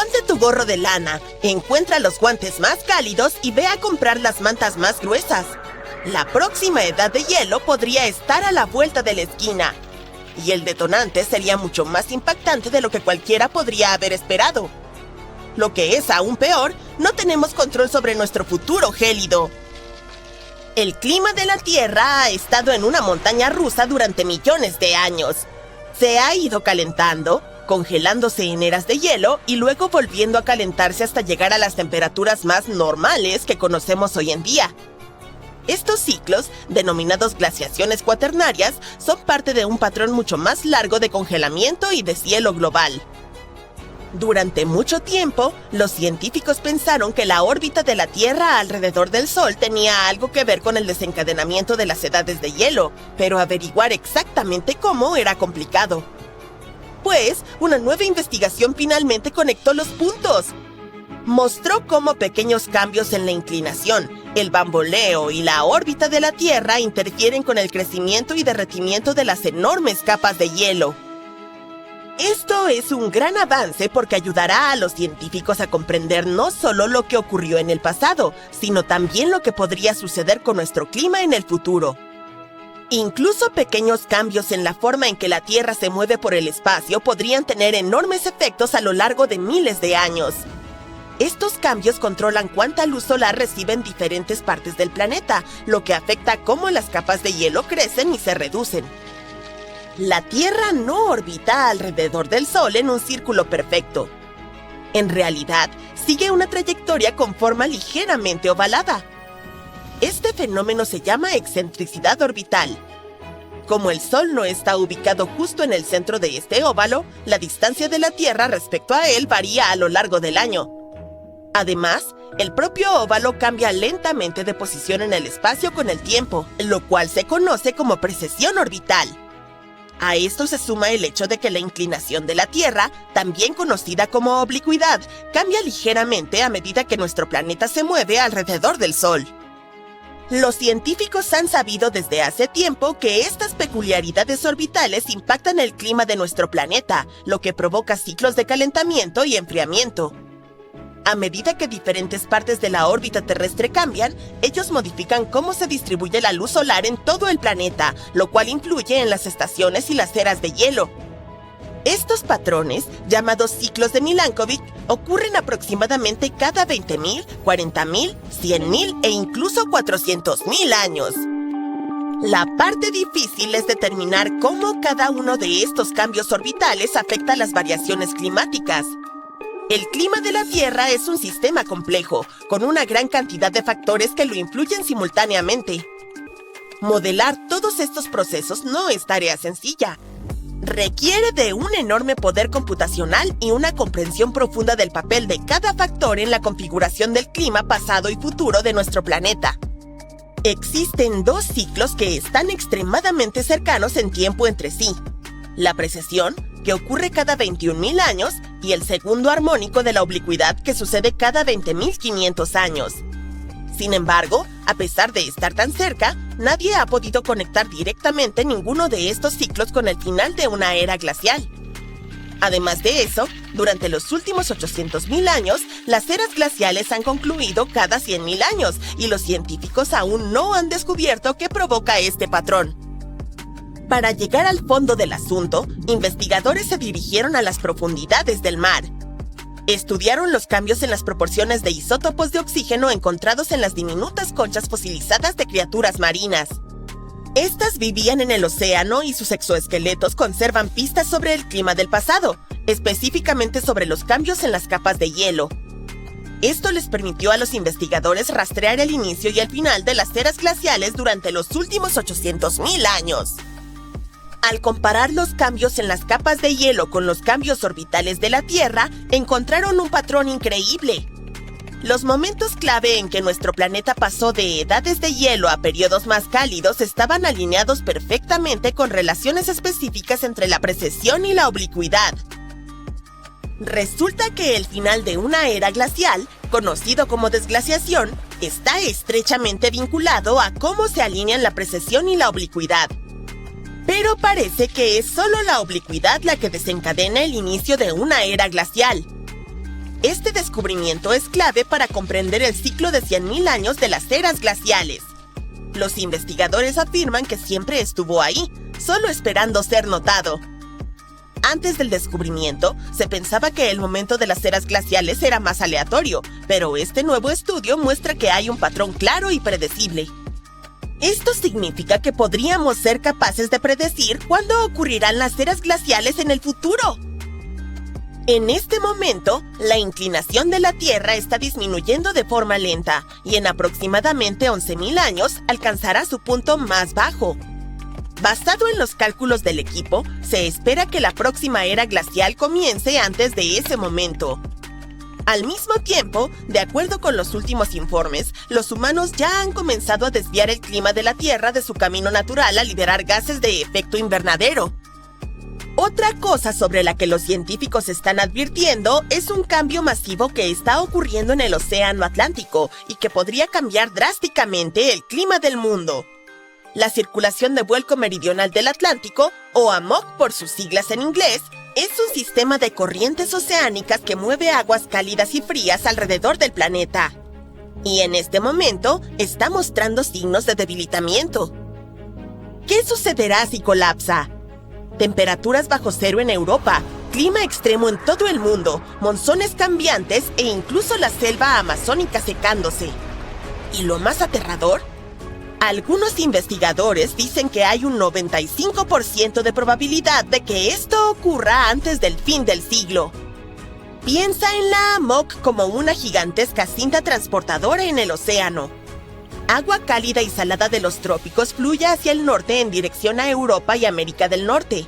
Ponte tu gorro de lana, encuentra los guantes más cálidos y ve a comprar las mantas más gruesas. La próxima edad de hielo podría estar a la vuelta de la esquina. Y el detonante sería mucho más impactante de lo que cualquiera podría haber esperado. Lo que es aún peor, no tenemos control sobre nuestro futuro gélido. El clima de la Tierra ha estado en una montaña rusa durante millones de años. Se ha ido calentando, congelándose en eras de hielo y luego volviendo a calentarse hasta llegar a las temperaturas más normales que conocemos hoy en día. Estos ciclos, denominados glaciaciones cuaternarias, son parte de un patrón mucho más largo de congelamiento y deshielo global. Durante mucho tiempo, los científicos pensaron que la órbita de la Tierra alrededor del Sol tenía algo que ver con el desencadenamiento de las edades de hielo, pero averiguar exactamente cómo era complicado. Pues, una nueva investigación finalmente conectó los puntos. Mostró cómo pequeños cambios en la inclinación, el bamboleo y la órbita de la Tierra interfieren con el crecimiento y derretimiento de las enormes capas de hielo. Esto es un gran avance porque ayudará a los científicos a comprender no solo lo que ocurrió en el pasado, sino también lo que podría suceder con nuestro clima en el futuro. Incluso pequeños cambios en la forma en que la Tierra se mueve por el espacio podrían tener enormes efectos a lo largo de miles de años. Estos cambios controlan cuánta luz solar reciben diferentes partes del planeta, lo que afecta cómo las capas de hielo crecen y se reducen. La Tierra no orbita alrededor del Sol en un círculo perfecto. En realidad, sigue una trayectoria con forma ligeramente ovalada. Este fenómeno se llama excentricidad orbital. Como el Sol no está ubicado justo en el centro de este óvalo, la distancia de la Tierra respecto a él varía a lo largo del año. Además, el propio óvalo cambia lentamente de posición en el espacio con el tiempo, lo cual se conoce como precesión orbital. A esto se suma el hecho de que la inclinación de la Tierra, también conocida como oblicuidad, cambia ligeramente a medida que nuestro planeta se mueve alrededor del Sol. Los científicos han sabido desde hace tiempo que estas peculiaridades orbitales impactan el clima de nuestro planeta, lo que provoca ciclos de calentamiento y enfriamiento. A medida que diferentes partes de la órbita terrestre cambian, ellos modifican cómo se distribuye la luz solar en todo el planeta, lo cual influye en las estaciones y las eras de hielo. Estos patrones, llamados ciclos de Milankovitch, ocurren aproximadamente cada 20.000, 40.000, 100.000 e incluso 400.000 años. La parte difícil es determinar cómo cada uno de estos cambios orbitales afecta las variaciones climáticas. El clima de la Tierra es un sistema complejo, con una gran cantidad de factores que lo influyen simultáneamente. Modelar todos estos procesos no es tarea sencilla. Requiere de un enorme poder computacional y una comprensión profunda del papel de cada factor en la configuración del clima pasado y futuro de nuestro planeta. Existen dos ciclos que están extremadamente cercanos en tiempo entre sí: la precesión, que ocurre cada 21.000 años, y el segundo armónico de la oblicuidad, que sucede cada 20.500 años. Sin embargo, a pesar de estar tan cerca, nadie ha podido conectar directamente ninguno de estos ciclos con el final de una era glacial. Además de eso, durante los últimos 800.000 años, las eras glaciales han concluido cada 100.000 años, y los científicos aún no han descubierto qué provoca este patrón. Para llegar al fondo del asunto, investigadores se dirigieron a las profundidades del mar. Estudiaron los cambios en las proporciones de isótopos de oxígeno encontrados en las diminutas conchas fosilizadas de criaturas marinas. Estas vivían en el océano y sus exoesqueletos conservan pistas sobre el clima del pasado, específicamente sobre los cambios en las capas de hielo. Esto les permitió a los investigadores rastrear el inicio y el final de las eras glaciales durante los últimos 800.000 años. Al comparar los cambios en las capas de hielo con los cambios orbitales de la Tierra, encontraron un patrón increíble. Los momentos clave en que nuestro planeta pasó de edades de hielo a periodos más cálidos estaban alineados perfectamente con relaciones específicas entre la precesión y la oblicuidad. Resulta que el final de una era glacial, conocido como desglaciación, está estrechamente vinculado a cómo se alinean la precesión y la oblicuidad. Pero parece que es solo la oblicuidad la que desencadena el inicio de una era glacial. Este descubrimiento es clave para comprender el ciclo de 100.000 años de las eras glaciales. Los investigadores afirman que siempre estuvo ahí, solo esperando ser notado. Antes del descubrimiento, se pensaba que el momento de las eras glaciales era más aleatorio, pero este nuevo estudio muestra que hay un patrón claro y predecible. Esto significa que podríamos ser capaces de predecir cuándo ocurrirán las eras glaciales en el futuro. En este momento, la inclinación de la Tierra está disminuyendo de forma lenta y en aproximadamente 11.000 años alcanzará su punto más bajo. Basado en los cálculos del equipo, se espera que la próxima era glacial comience antes de ese momento. Al mismo tiempo, de acuerdo con los últimos informes, los humanos ya han comenzado a desviar el clima de la Tierra de su camino natural a liberar gases de efecto invernadero. Otra cosa sobre la que los científicos están advirtiendo es un cambio masivo que está ocurriendo en el Océano Atlántico y que podría cambiar drásticamente el clima del mundo. La circulación de vuelco meridional del Atlántico, o AMOC por sus siglas en inglés, es un sistema de corrientes oceánicas que mueve aguas cálidas y frías alrededor del planeta. Y en este momento está mostrando signos de debilitamiento. ¿Qué sucederá si colapsa? Temperaturas bajo cero en Europa, clima extremo en todo el mundo, monzones cambiantes e incluso la selva amazónica secándose. ¿Y lo más aterrador? Algunos investigadores dicen que hay un 95% de probabilidad de que esto ocurra antes del fin del siglo. Piensa en la AMOC como una gigantesca cinta transportadora en el océano. Agua cálida y salada de los trópicos fluye hacia el norte en dirección a Europa y América del Norte.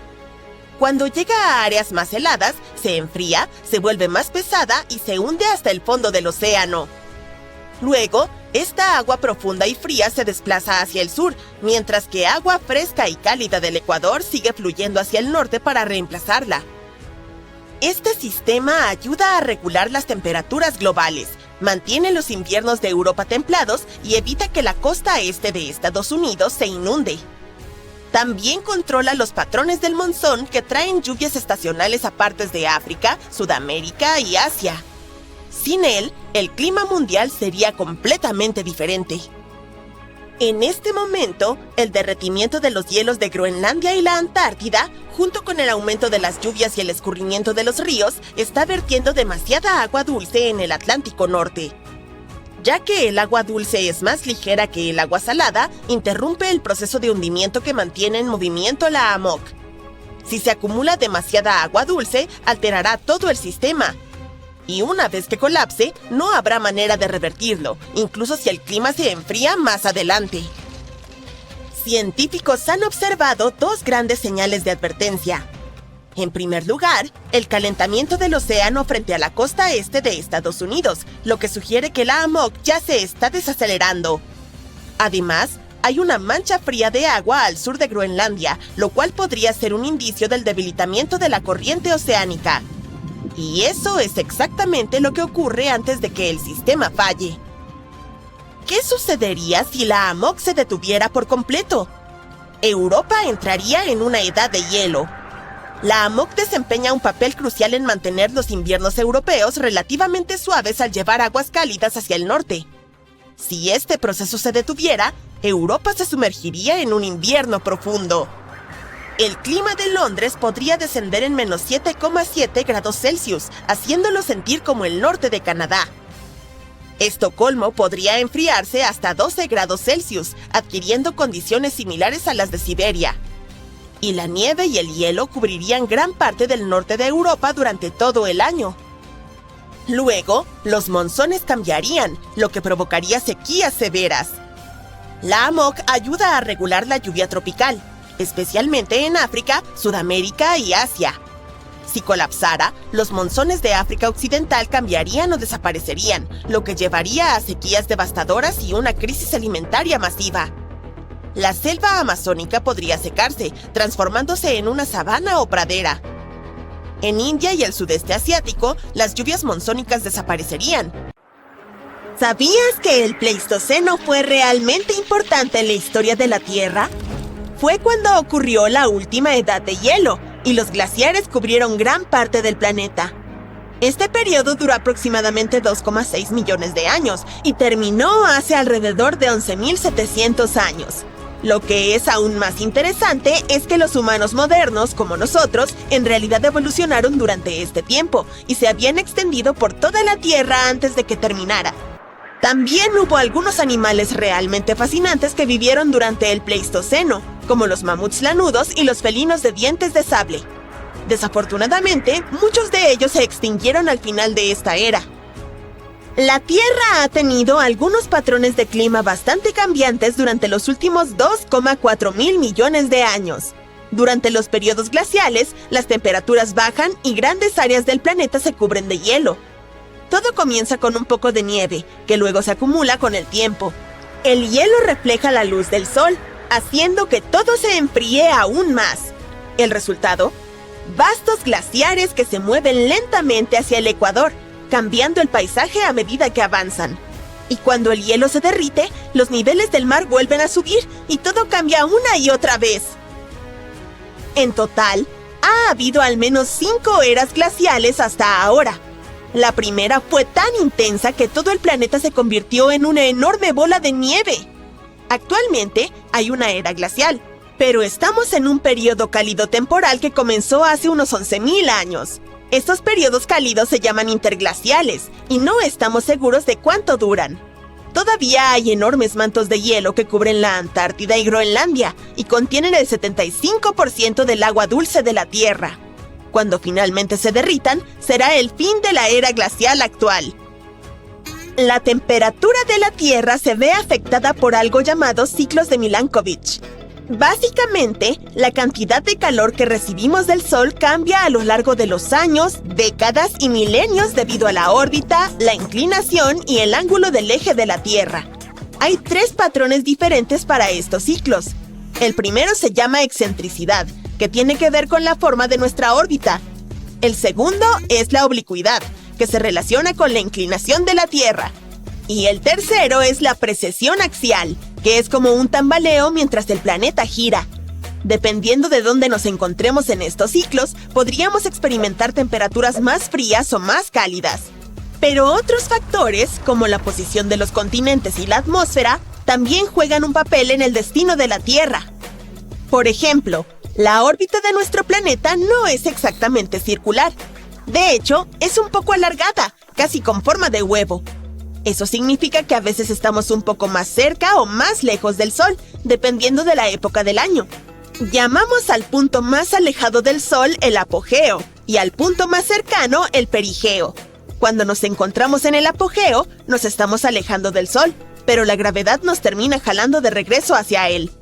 Cuando llega a áreas más heladas, se enfría, se vuelve más pesada y se hunde hasta el fondo del océano. Luego, esta agua profunda y fría se desplaza hacia el sur, mientras que agua fresca y cálida del Ecuador sigue fluyendo hacia el norte para reemplazarla. Este sistema ayuda a regular las temperaturas globales, mantiene los inviernos de Europa templados y evita que la costa este de Estados Unidos se inunde. También controla los patrones del monzón que traen lluvias estacionales a partes de África, Sudamérica y Asia. Sin él, el clima mundial sería completamente diferente. En este momento, el derretimiento de los hielos de Groenlandia y la Antártida, junto con el aumento de las lluvias y el escurrimiento de los ríos, está vertiendo demasiada agua dulce en el Atlántico Norte. Ya que el agua dulce es más ligera que el agua salada, interrumpe el proceso de hundimiento que mantiene en movimiento la AMOC. Si se acumula demasiada agua dulce, alterará todo el sistema. Y una vez que colapse, no habrá manera de revertirlo, incluso si el clima se enfría más adelante. Científicos han observado dos grandes señales de advertencia. En primer lugar, el calentamiento del océano frente a la costa este de Estados Unidos, lo que sugiere que la AMOC ya se está desacelerando. Además, hay una mancha fría de agua al sur de Groenlandia, lo cual podría ser un indicio del debilitamiento de la corriente oceánica. Y eso es exactamente lo que ocurre antes de que el sistema falle. ¿Qué sucedería si la AMOC se detuviera por completo? Europa entraría en una edad de hielo. La AMOC desempeña un papel crucial en mantener los inviernos europeos relativamente suaves al llevar aguas cálidas hacia el norte. Si este proceso se detuviera, Europa se sumergiría en un invierno profundo. El clima de Londres podría descender en menos 7,7 grados Celsius, haciéndolo sentir como el norte de Canadá. Estocolmo podría enfriarse hasta 12 grados Celsius, adquiriendo condiciones similares a las de Siberia. Y la nieve y el hielo cubrirían gran parte del norte de Europa durante todo el año. Luego, los monzones cambiarían, lo que provocaría sequías severas. La AMOC ayuda a regular la lluvia tropical, especialmente en África, Sudamérica y Asia. Si colapsara, los monzones de África Occidental cambiarían o desaparecerían, lo que llevaría a sequías devastadoras y una crisis alimentaria masiva. La selva amazónica podría secarse, transformándose en una sabana o pradera. En India y el sudeste asiático, las lluvias monzónicas desaparecerían. ¿Sabías que el Pleistoceno fue realmente importante en la historia de la Tierra? Fue cuando ocurrió la última edad de hielo, y los glaciares cubrieron gran parte del planeta. Este periodo duró aproximadamente 2,6 millones de años y terminó hace alrededor de 11.700 años. Lo que es aún más interesante es que los humanos modernos, como nosotros, en realidad evolucionaron durante este tiempo y se habían extendido por toda la Tierra antes de que terminara. También hubo algunos animales realmente fascinantes que vivieron durante el Pleistoceno, como los mamuts lanudos y los felinos de dientes de sable. Desafortunadamente, muchos de ellos se extinguieron al final de esta era. La Tierra ha tenido algunos patrones de clima bastante cambiantes durante los últimos 2,4 mil millones de años. Durante los periodos glaciales, las temperaturas bajan y grandes áreas del planeta se cubren de hielo. Todo comienza con un poco de nieve, que luego se acumula con el tiempo. El hielo refleja la luz del sol, haciendo que todo se enfríe aún más. El resultado: vastos glaciares que se mueven lentamente hacia el ecuador, cambiando el paisaje a medida que avanzan. Y cuando el hielo se derrite, los niveles del mar vuelven a subir y todo cambia una y otra vez. En total, ha habido al menos 5 eras glaciales hasta ahora. La primera fue tan intensa que todo el planeta se convirtió en una enorme bola de nieve. Actualmente hay una era glacial, pero estamos en un periodo cálido temporal que comenzó hace unos 11.000 años. Estos periodos cálidos se llaman interglaciales y no estamos seguros de cuánto duran. Todavía hay enormes mantos de hielo que cubren la Antártida y Groenlandia y contienen el 75% del agua dulce de la Tierra. Cuando finalmente se derritan, será el fin de la era glacial actual. La temperatura de la Tierra se ve afectada por algo llamado ciclos de Milankovitch. Básicamente, la cantidad de calor que recibimos del Sol cambia a lo largo de los años, décadas y milenios debido a la órbita, la inclinación y el ángulo del eje de la Tierra. Hay 3 patrones diferentes para estos ciclos. El primero se llama excentricidad, que tiene que ver con la forma de nuestra órbita. El segundo es la oblicuidad, que se relaciona con la inclinación de la Tierra. Y el tercero es la precesión axial, que es como un tambaleo mientras el planeta gira. Dependiendo de dónde nos encontremos en estos ciclos, podríamos experimentar temperaturas más frías o más cálidas. Pero otros factores, como la posición de los continentes y la atmósfera, también juegan un papel en el destino de la Tierra. Por ejemplo, la órbita de nuestro planeta no es exactamente circular. De hecho, es un poco alargada, casi con forma de huevo. Eso significa que a veces estamos un poco más cerca o más lejos del Sol, dependiendo de la época del año. Llamamos al punto más alejado del Sol el apogeo y al punto más cercano el perigeo. Cuando nos encontramos en el apogeo, nos estamos alejando del Sol, pero la gravedad nos termina jalando de regreso hacia él.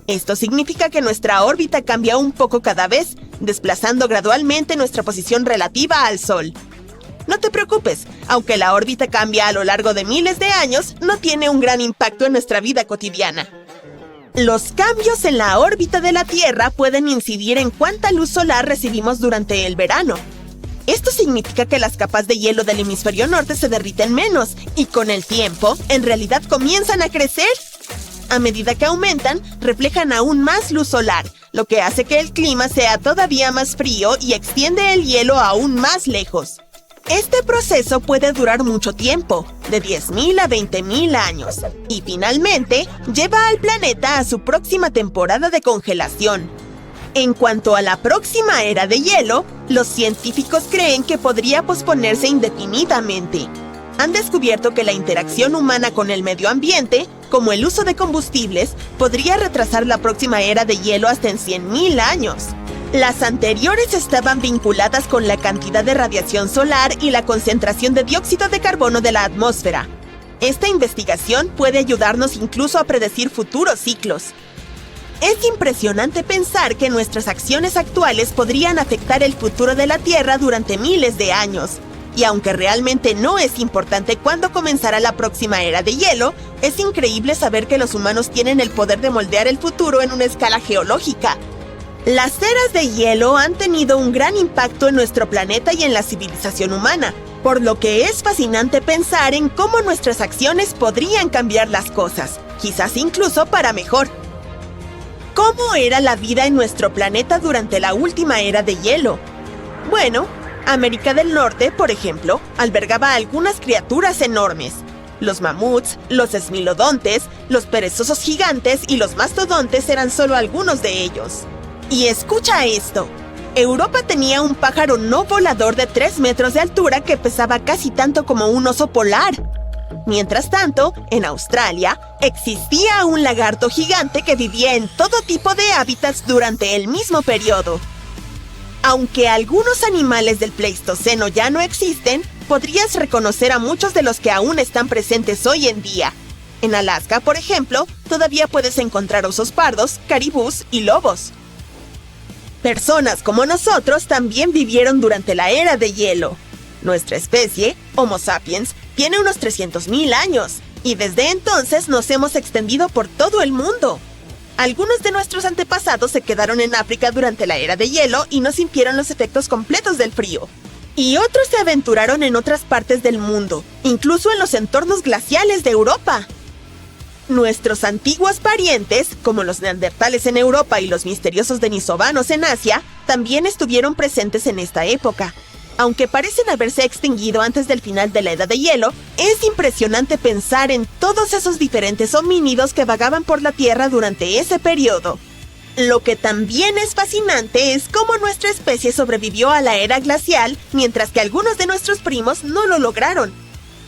Esto significa que nuestra órbita cambia un poco cada vez, desplazando gradualmente nuestra posición relativa al Sol. No te preocupes, aunque la órbita cambia a lo largo de miles de años, no tiene un gran impacto en nuestra vida cotidiana. Los cambios en la órbita de la Tierra pueden incidir en cuánta luz solar recibimos durante el verano. Esto significa que las capas de hielo del hemisferio norte se derriten menos y con el tiempo, en realidad comienzan a crecer. A medida que aumentan, reflejan aún más luz solar, lo que hace que el clima sea todavía más frío y extiende el hielo aún más lejos. Este proceso puede durar mucho tiempo, de 10.000 a 20.000 años, y finalmente lleva al planeta a su próxima temporada de congelación. En cuanto a la próxima era de hielo, los científicos creen que podría posponerse indefinidamente. Han descubierto que la interacción humana con el medio ambiente, como el uso de combustibles, podría retrasar la próxima era de hielo hasta en 100.000 años. Las anteriores estaban vinculadas con la cantidad de radiación solar y la concentración de dióxido de carbono de la atmósfera. Esta investigación puede ayudarnos incluso a predecir futuros ciclos. Es impresionante pensar que nuestras acciones actuales podrían afectar el futuro de la Tierra durante miles de años. Y aunque realmente no es importante cuándo comenzará la próxima era de hielo, es increíble saber que los humanos tienen el poder de moldear el futuro en una escala geológica. Las eras de hielo han tenido un gran impacto en nuestro planeta y en la civilización humana, por lo que es fascinante pensar en cómo nuestras acciones podrían cambiar las cosas, quizás incluso para mejor. ¿Cómo era la vida en nuestro planeta durante la última era de hielo? Bueno, América del Norte, por ejemplo, albergaba algunas criaturas enormes. Los mamuts, los esmilodontes, los perezosos gigantes y los mastodontes eran solo algunos de ellos. Y escucha esto. Europa tenía un pájaro no volador de 3 metros de altura que pesaba casi tanto como un oso polar. Mientras tanto, en Australia, existía un lagarto gigante que vivía en todo tipo de hábitats durante el mismo periodo. Aunque algunos animales del Pleistoceno ya no existen, podrías reconocer a muchos de los que aún están presentes hoy en día. En Alaska, por ejemplo, todavía puedes encontrar osos pardos, caribús y lobos. Personas como nosotros también vivieron durante la era de hielo. Nuestra especie, Homo sapiens, tiene unos 300.000 años, y desde entonces nos hemos extendido por todo el mundo. Algunos de nuestros antepasados se quedaron en África durante la era de hielo y no sintieron los efectos completos del frío. Y otros se aventuraron en otras partes del mundo, incluso en los entornos glaciales de Europa. Nuestros antiguos parientes, como los neandertales en Europa y los misteriosos denisovanos en Asia, también estuvieron presentes en esta época. Aunque parecen haberse extinguido antes del final de la Edad de Hielo, es impresionante pensar en todos esos diferentes homínidos que vagaban por la Tierra durante ese periodo. Lo que también es fascinante es cómo nuestra especie sobrevivió a la era glacial, mientras que algunos de nuestros primos no lo lograron.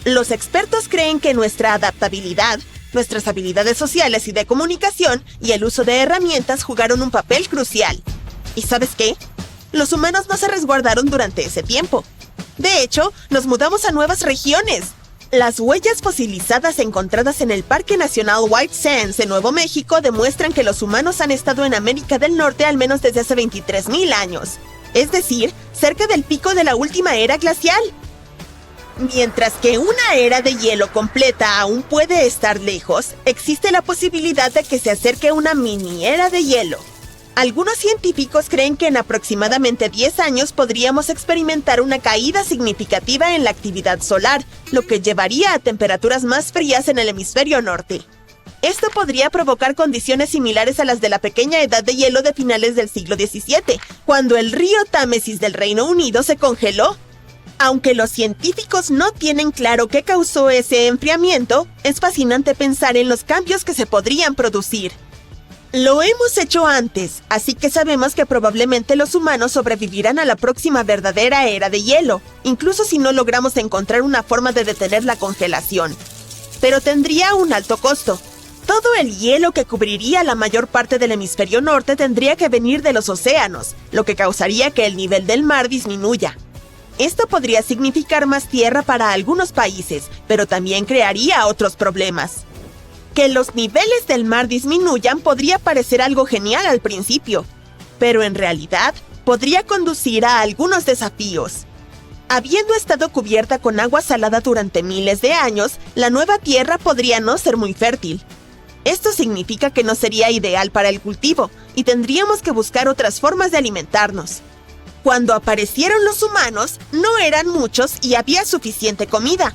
Los expertos creen que nuestra adaptabilidad, nuestras habilidades sociales y de comunicación y el uso de herramientas jugaron un papel crucial. ¿Y sabes qué? Los humanos no se resguardaron durante ese tiempo. De hecho, nos mudamos a nuevas regiones. Las huellas fosilizadas encontradas en el Parque Nacional White Sands en Nuevo México demuestran que los humanos han estado en América del Norte al menos desde hace 23.000 años, es decir, cerca del pico de la última era glacial. Mientras que una era de hielo completa aún puede estar lejos, existe la posibilidad de que se acerque una mini era de hielo. Algunos científicos creen que en aproximadamente 10 años podríamos experimentar una caída significativa en la actividad solar, lo que llevaría a temperaturas más frías en el hemisferio norte. Esto podría provocar condiciones similares a las de la pequeña edad de hielo de finales del siglo XVII, cuando el río Támesis del Reino Unido se congeló. Aunque los científicos no tienen claro qué causó ese enfriamiento, es fascinante pensar en los cambios que se podrían producir. Lo hemos hecho antes, así que sabemos que probablemente los humanos sobrevivirán a la próxima verdadera era de hielo, incluso si no logramos encontrar una forma de detener la congelación. Pero tendría un alto costo. Todo el hielo que cubriría la mayor parte del hemisferio norte tendría que venir de los océanos, lo que causaría que el nivel del mar disminuya. Esto podría significar más tierra para algunos países, pero también crearía otros problemas. Que los niveles del mar disminuyan podría parecer algo genial al principio, pero en realidad podría conducir a algunos desafíos. Habiendo estado cubierta con agua salada durante miles de años, la nueva tierra podría no ser muy fértil. Esto significa que no sería ideal para el cultivo, y tendríamos que buscar otras formas de alimentarnos. Cuando aparecieron los humanos, no eran muchos y había suficiente comida.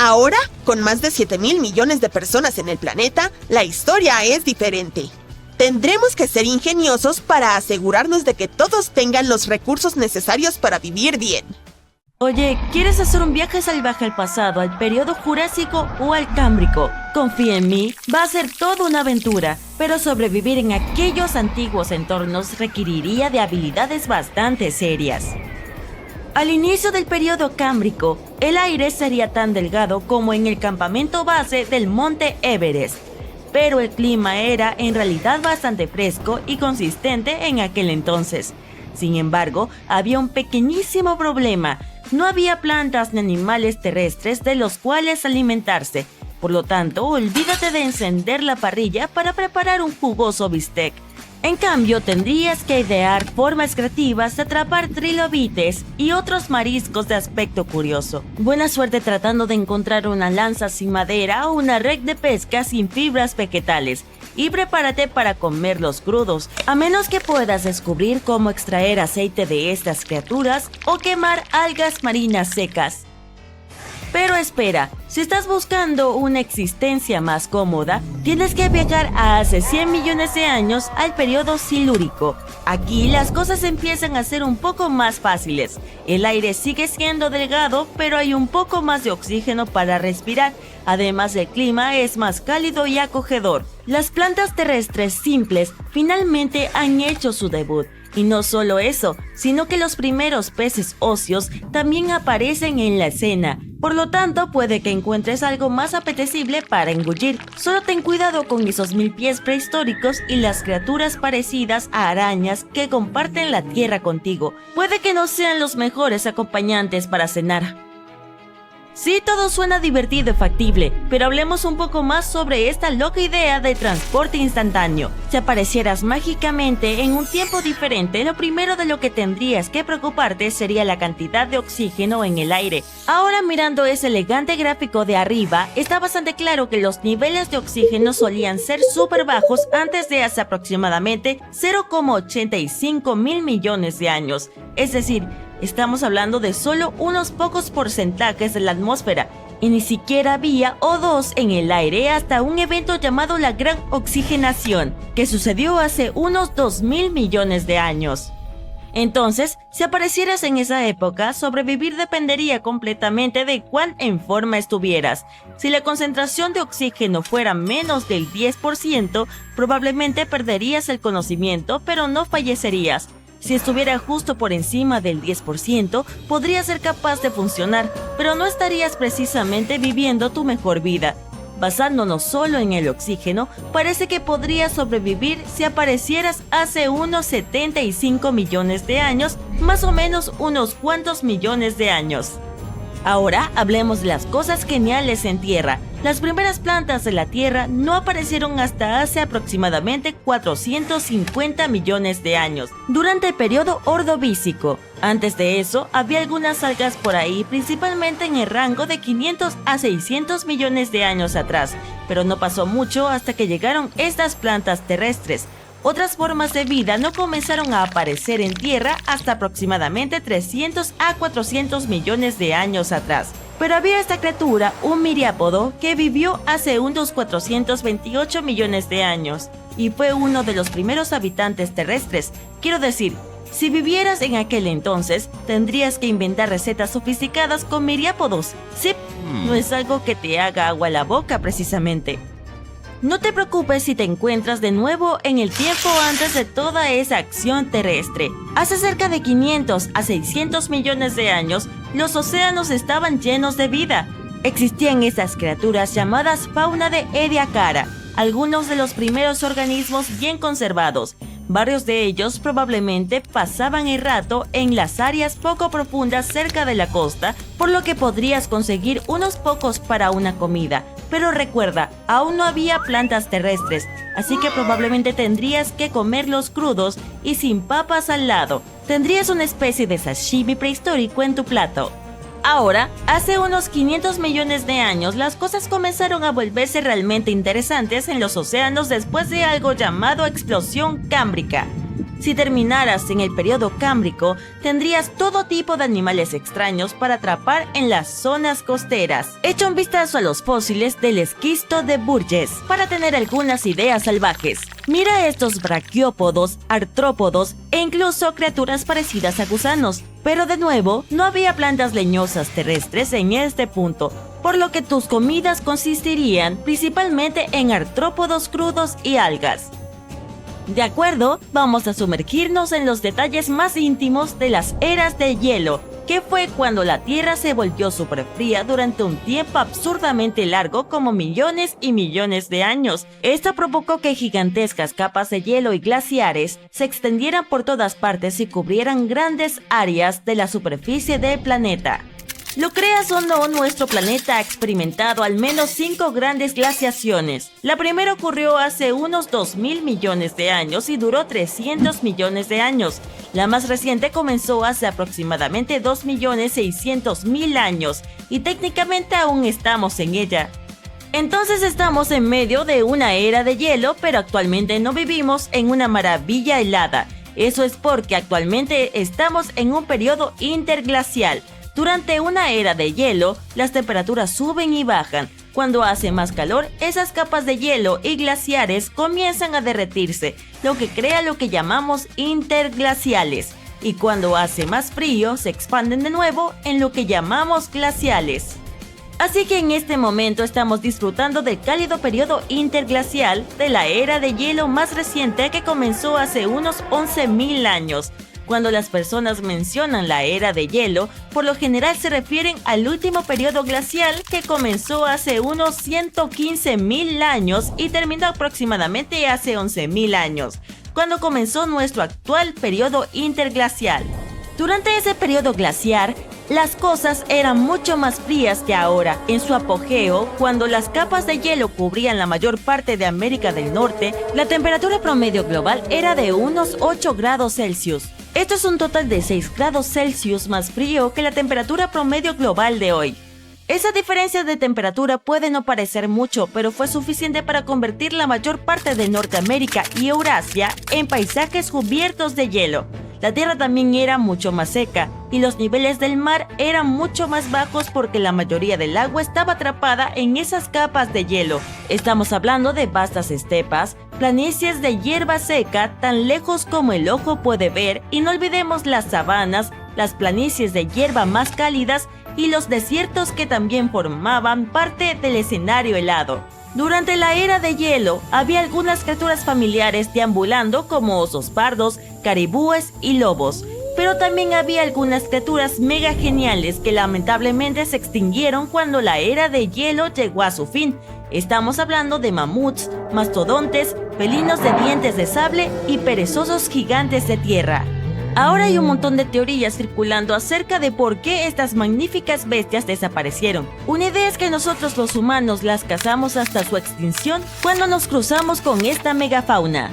Ahora, con más de 7.000 millones de personas en el planeta, la historia es diferente. Tendremos que ser ingeniosos para asegurarnos de que todos tengan los recursos necesarios para vivir bien. Oye, ¿quieres hacer un viaje salvaje al pasado, al periodo Jurásico o al Cámbrico? Confía en mí, va a ser toda una aventura, pero sobrevivir en aquellos antiguos entornos requeriría de habilidades bastante serias. Al inicio del periodo Cámbrico, el aire sería tan delgado como en el campamento base del Monte Everest, pero el clima era en realidad bastante fresco y consistente en aquel entonces. Sin embargo, había un pequeñísimo problema: no había plantas ni animales terrestres de los cuales alimentarse. Por lo tanto, olvídate de encender la parrilla para preparar un jugoso bistec. En cambio, tendrías que idear formas creativas de atrapar trilobites y otros mariscos de aspecto curioso. Buena suerte tratando de encontrar una lanza sin madera o una red de pesca sin fibras vegetales. Y prepárate para comerlos crudos, a menos que puedas descubrir cómo extraer aceite de estas criaturas o quemar algas marinas secas. Pero espera, si estás buscando una existencia más cómoda, tienes que viajar a hace 100 millones de años al periodo silúrico. Aquí las cosas empiezan a ser un poco más fáciles. El aire sigue siendo delgado, pero hay un poco más de oxígeno para respirar. Además, el clima es más cálido y acogedor. Las plantas terrestres simples finalmente han hecho su debut. Y no solo eso, sino que los primeros peces óseos también aparecen en la escena. Por lo tanto, puede que encuentres algo más apetecible para engullir. Solo ten cuidado con esos 1000 pies prehistóricos y las criaturas parecidas a arañas que comparten la tierra contigo. Puede que no sean los mejores acompañantes para cenar. Sí, todo suena divertido y factible, pero hablemos un poco más sobre esta loca idea de transporte instantáneo. Si aparecieras mágicamente en un tiempo diferente, lo primero de lo que tendrías que preocuparte sería la cantidad de oxígeno en el aire. Ahora, mirando ese elegante gráfico de arriba, está bastante claro que los niveles de oxígeno solían ser súper bajos antes de hace aproximadamente 0,85 mil millones de años. Es decir, estamos hablando de solo unos pocos porcentajes de la atmósfera, y ni siquiera había O2 en el aire hasta un evento llamado la Gran Oxigenación, que sucedió hace unos 2000 millones de años. Entonces, si aparecieras en esa época, sobrevivir dependería completamente de cuán en forma estuvieras. Si la concentración de oxígeno fuera menos del 10%, probablemente perderías el conocimiento, pero no fallecerías. Si estuviera justo por encima del 10%, podrías ser capaz de funcionar, pero no estarías precisamente viviendo tu mejor vida. Basándonos solo en el oxígeno, parece que podrías sobrevivir si aparecieras hace unos 75 millones de años, más o menos unos cuantos millones de años. Ahora hablemos de las cosas geniales en tierra. Las primeras plantas de la Tierra no aparecieron hasta hace aproximadamente 450 millones de años, durante el periodo Ordovícico. Antes de eso, había algunas algas por ahí, principalmente en el rango de 500 a 600 millones de años atrás, pero no pasó mucho hasta que llegaron estas plantas terrestres. Otras formas de vida no comenzaron a aparecer en Tierra hasta aproximadamente 300 a 400 millones de años atrás. Pero había esta criatura, un miriápodo, que vivió hace unos 428 millones de años y fue uno de los primeros habitantes terrestres. Quiero decir, si vivieras en aquel entonces, tendrías que inventar recetas sofisticadas con miriápodos. Sí, no es algo que te haga agua a la boca precisamente. No te preocupes si te encuentras de nuevo en el tiempo antes de toda esa acción terrestre. Hace cerca de 500 a 600 millones de años, los océanos estaban llenos de vida. Existían esas criaturas llamadas fauna de Ediacara, algunos de los primeros organismos bien conservados. Varios de ellos probablemente pasaban el rato en las áreas poco profundas cerca de la costa, por lo que podrías conseguir unos pocos para una comida. Pero recuerda, aún no había plantas terrestres, así que probablemente tendrías que comerlos crudos y sin papas al lado. Tendrías una especie de sashimi prehistórico en tu plato. Ahora, hace unos 500 millones de años, las cosas comenzaron a volverse realmente interesantes en los océanos después de algo llamado explosión cámbrica. Si terminaras en el periodo cámbrico, tendrías todo tipo de animales extraños para atrapar en las zonas costeras. Echa un vistazo a los fósiles del esquisto de Burgess para tener algunas ideas salvajes. Mira estos braquiópodos, artrópodos e incluso criaturas parecidas a gusanos. Pero de nuevo, no había plantas leñosas terrestres en este punto, por lo que tus comidas consistirían principalmente en artrópodos crudos y algas. De acuerdo, vamos a sumergirnos en los detalles más íntimos de las eras de hielo, que fue cuando la Tierra se volvió súper fría durante un tiempo absurdamente largo como millones y millones de años. Esto provocó que gigantescas capas de hielo y glaciares se extendieran por todas partes y cubrieran grandes áreas de la superficie del planeta. Lo creas o no, nuestro planeta ha experimentado al menos 5 grandes glaciaciones. La primera ocurrió hace unos 2000 millones de años y duró 300 millones de años. La más reciente comenzó hace aproximadamente 2.600.000 años y técnicamente aún estamos en ella. Entonces estamos en medio de una era de hielo, pero actualmente no vivimos en una maravilla helada. Eso es porque actualmente estamos en un periodo interglacial. Durante una era de hielo, las temperaturas suben y bajan. Cuando hace más calor, esas capas de hielo y glaciares comienzan a derretirse, lo que crea lo que llamamos interglaciales. Y cuando hace más frío, se expanden de nuevo en lo que llamamos glaciales. Así que en este momento estamos disfrutando del cálido periodo interglacial de la era de hielo más reciente que comenzó hace unos 11.000 años. Cuando las personas mencionan la era de hielo, por lo general se refieren al último periodo glacial que comenzó hace unos 115.000 años y terminó aproximadamente hace 11.000 años, cuando comenzó nuestro actual periodo interglacial. Durante ese periodo glaciar, las cosas eran mucho más frías que ahora. En su apogeo, cuando las capas de hielo cubrían la mayor parte de América del Norte, la temperatura promedio global era de unos 8 grados Celsius. Esto es un total de 6 grados Celsius más frío que la temperatura promedio global de hoy. Esa diferencia de temperatura puede no parecer mucho, pero fue suficiente para convertir la mayor parte de Norteamérica y Eurasia en paisajes cubiertos de hielo. La tierra también era mucho más seca y los niveles del mar eran mucho más bajos porque la mayoría del agua estaba atrapada en esas capas de hielo. Estamos hablando de vastas estepas, planicies de hierba seca tan lejos como el ojo puede ver, y no olvidemos las sabanas, las planicies de hierba más cálidas y los desiertos que también formaban parte del escenario helado. Durante la era de hielo, había algunas criaturas familiares deambulando como osos pardos, caribúes y lobos, pero también había algunas criaturas mega geniales que lamentablemente se extinguieron cuando la era de hielo llegó a su fin. Estamos hablando de mamuts, mastodontes, felinos de dientes de sable y perezosos gigantes de tierra. Ahora hay un montón de teorías circulando acerca de por qué estas magníficas bestias desaparecieron. Una idea es que nosotros los humanos las cazamos hasta su extinción cuando nos cruzamos con esta megafauna.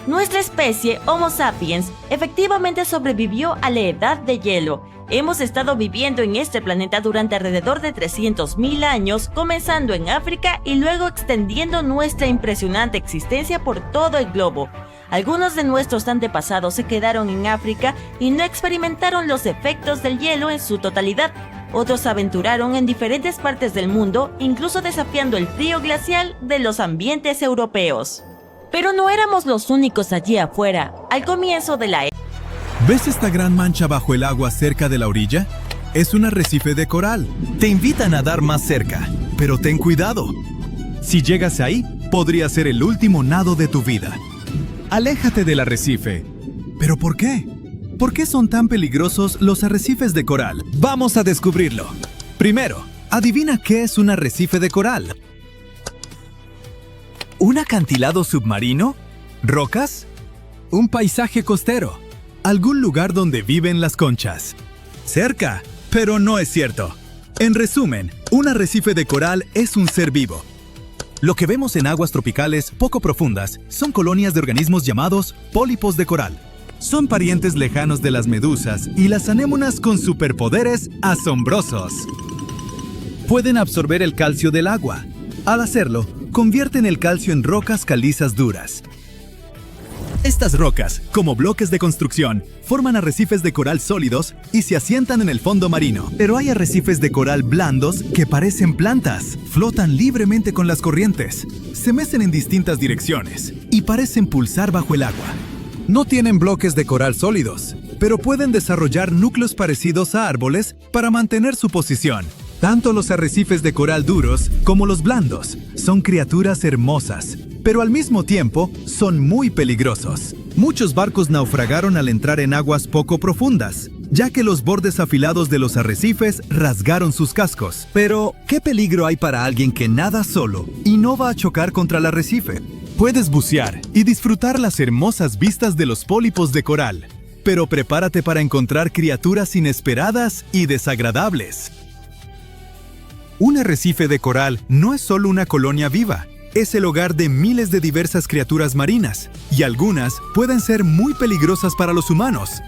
Nuestra especie, Homo sapiens, efectivamente sobrevivió a la edad de hielo. Hemos estado viviendo en este planeta durante alrededor de 300.000 años, comenzando en África y luego extendiendo nuestra impresionante existencia por todo el globo. Algunos de nuestros antepasados se quedaron en África y no experimentaron los efectos del hielo en su totalidad. Otros se aventuraron en diferentes partes del mundo, incluso desafiando el frío glacial de los ambientes europeos. Pero no éramos los únicos allí afuera. Al comienzo de la era... ¿Ves esta gran mancha bajo el agua cerca de la orilla? Es un arrecife de coral. Te invita a nadar más cerca, pero ten cuidado. Si llegas ahí, podría ser el último nado de tu vida. Aléjate del arrecife. ¿Pero por qué? ¿Por qué son tan peligrosos los arrecifes de coral? Vamos a descubrirlo. Primero, adivina qué es un arrecife de coral. ¿Un acantilado submarino? ¿Rocas? ¿Un paisaje costero? ¿Algún lugar donde viven las conchas? Cerca, pero no es cierto. En resumen, un arrecife de coral es un ser vivo. Lo que vemos en aguas tropicales poco profundas son colonias de organismos llamados pólipos de coral. Son parientes lejanos de las medusas y las anémonas con superpoderes asombrosos. Pueden absorber el calcio del agua. Al hacerlo, convierten el calcio en rocas calizas duras. Estas rocas, como bloques de construcción, forman arrecifes de coral sólidos y se asientan en el fondo marino. Pero hay arrecifes de coral blandos que parecen plantas, flotan libremente con las corrientes, se mecen en distintas direcciones y parecen pulsar bajo el agua. No tienen bloques de coral sólidos, pero pueden desarrollar núcleos parecidos a árboles para mantener su posición. Tanto los arrecifes de coral duros como los blandos son criaturas hermosas, pero al mismo tiempo son muy peligrosos. Muchos barcos naufragaron al entrar en aguas poco profundas, ya que los bordes afilados de los arrecifes rasgaron sus cascos. Pero, ¿qué peligro hay para alguien que nada solo y no va a chocar contra el arrecife? Puedes bucear y disfrutar las hermosas vistas de los pólipos de coral, pero prepárate para encontrar criaturas inesperadas y desagradables. Un arrecife de coral no es solo una colonia viva, es el hogar de miles de diversas criaturas marinas, y algunas pueden ser muy peligrosas para los humanos.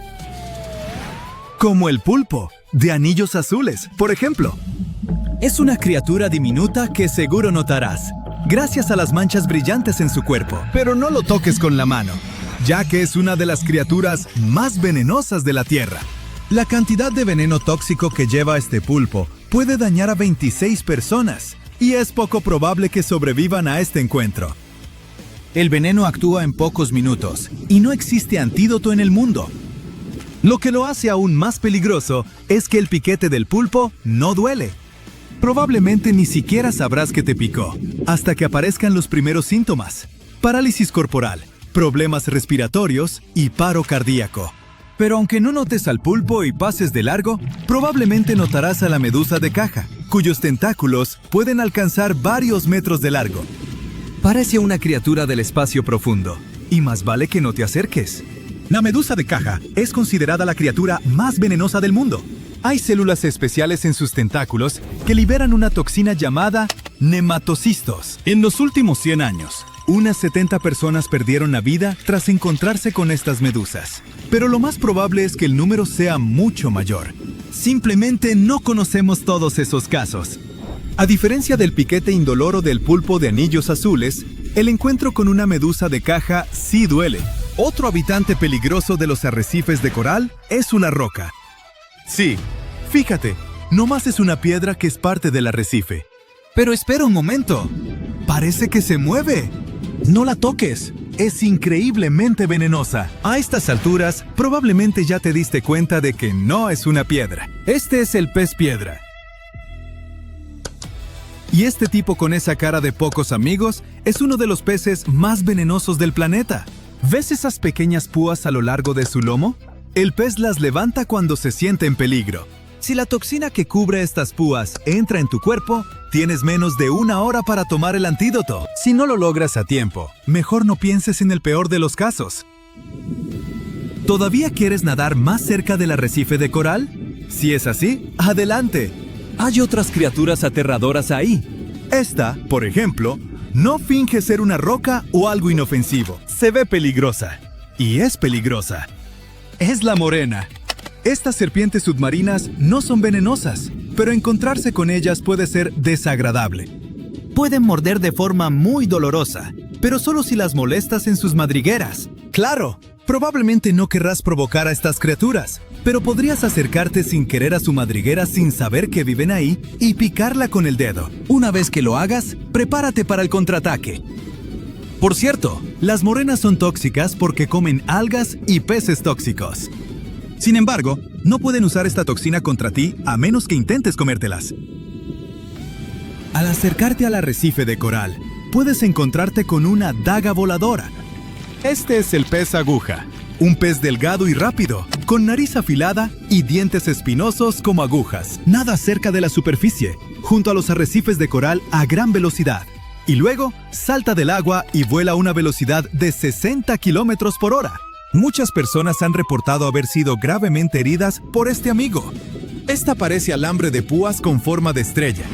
Como el pulpo, de anillos azules, por ejemplo. Es una criatura diminuta que seguro notarás, gracias a las manchas brillantes en su cuerpo. Pero no lo toques con la mano, ya que es una de las criaturas más venenosas de la Tierra. La cantidad de veneno tóxico que lleva este pulpo puede dañar a 26 personas, y es poco probable que sobrevivan a este encuentro. El veneno actúa en pocos minutos, y no existe antídoto en el mundo. Lo que lo hace aún más peligroso es que el piquete del pulpo no duele. Probablemente ni siquiera sabrás que te picó, hasta que aparezcan los primeros síntomas: parálisis corporal, problemas respiratorios y paro cardíaco. Pero aunque no notes al pulpo y pases de largo, probablemente notarás a la medusa de caja, cuyos tentáculos pueden alcanzar varios metros de largo. Parece una criatura del espacio profundo, y más vale que no te acerques. La medusa de caja es considerada la criatura más venenosa del mundo. Hay células especiales en sus tentáculos que liberan una toxina llamada nematocistos. En los últimos 100 años, unas 70 personas perdieron la vida tras encontrarse con estas medusas. Pero lo más probable es que el número sea mucho mayor. Simplemente no conocemos todos esos casos. A diferencia del piquete indoloro del pulpo de anillos azules, el encuentro con una medusa de caja sí duele. Otro habitante peligroso de los arrecifes de coral es una roca. Sí, fíjate, nomás es una piedra que es parte del arrecife. Pero espera un momento. Parece que se mueve. No la toques. Es increíblemente venenosa. A estas alturas, probablemente ya te diste cuenta de que no es una piedra. Este es el pez piedra. Y este tipo con esa cara de pocos amigos es uno de los peces más venenosos del planeta. ¿Ves esas pequeñas púas a lo largo de su lomo? El pez las levanta cuando se siente en peligro. Si la toxina que cubre estas púas entra en tu cuerpo, tienes menos de 1 hora para tomar el antídoto. Si no lo logras a tiempo, mejor no pienses en el peor de los casos. ¿Todavía quieres nadar más cerca del arrecife de coral? Si es así, adelante. Hay otras criaturas aterradoras ahí. Esta, por ejemplo, no finge ser una roca o algo inofensivo. Se ve peligrosa. Y es peligrosa. Es la morena. Estas serpientes submarinas no son venenosas, pero encontrarse con ellas puede ser desagradable. Pueden morder de forma muy dolorosa, pero solo si las molestas en sus madrigueras. ¡Claro! Probablemente no querrás provocar a estas criaturas, pero podrías acercarte sin querer a su madriguera sin saber que viven ahí y picarla con el dedo. Una vez que lo hagas, prepárate para el contraataque. Por cierto, las morenas son tóxicas porque comen algas y peces tóxicos. Sin embargo, no pueden usar esta toxina contra ti a menos que intentes comértelas. Al acercarte al arrecife de coral, puedes encontrarte con una daga voladora. Este es el pez aguja, un pez delgado y rápido, con nariz afilada y dientes espinosos como agujas. Nada cerca de la superficie, junto a los arrecifes de coral a gran velocidad. Y luego, salta del agua y vuela a una velocidad de 60 kilómetros por hora. Muchas personas han reportado haber sido gravemente heridas por este amigo. Esta parece alambre de púas con forma de estrella.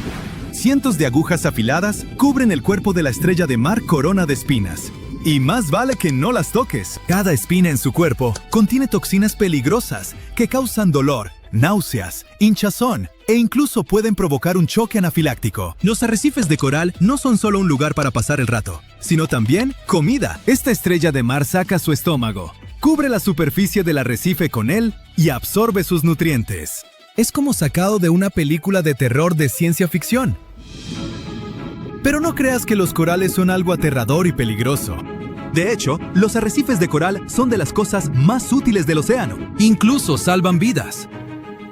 Cientos de agujas afiladas cubren el cuerpo de la estrella de mar corona de espinas. Y más vale que no las toques. Cada espina en su cuerpo contiene toxinas peligrosas que causan dolor, náuseas, hinchazón e incluso pueden provocar un choque anafiláctico. Los arrecifes de coral no son solo un lugar para pasar el rato, sino también comida. Esta estrella de mar saca su estómago, cubre la superficie del arrecife con él y absorbe sus nutrientes. Es como sacado de una película de terror de ciencia ficción. Pero no creas que los corales son algo aterrador y peligroso. De hecho, los arrecifes de coral son de las cosas más útiles del océano. Incluso salvan vidas.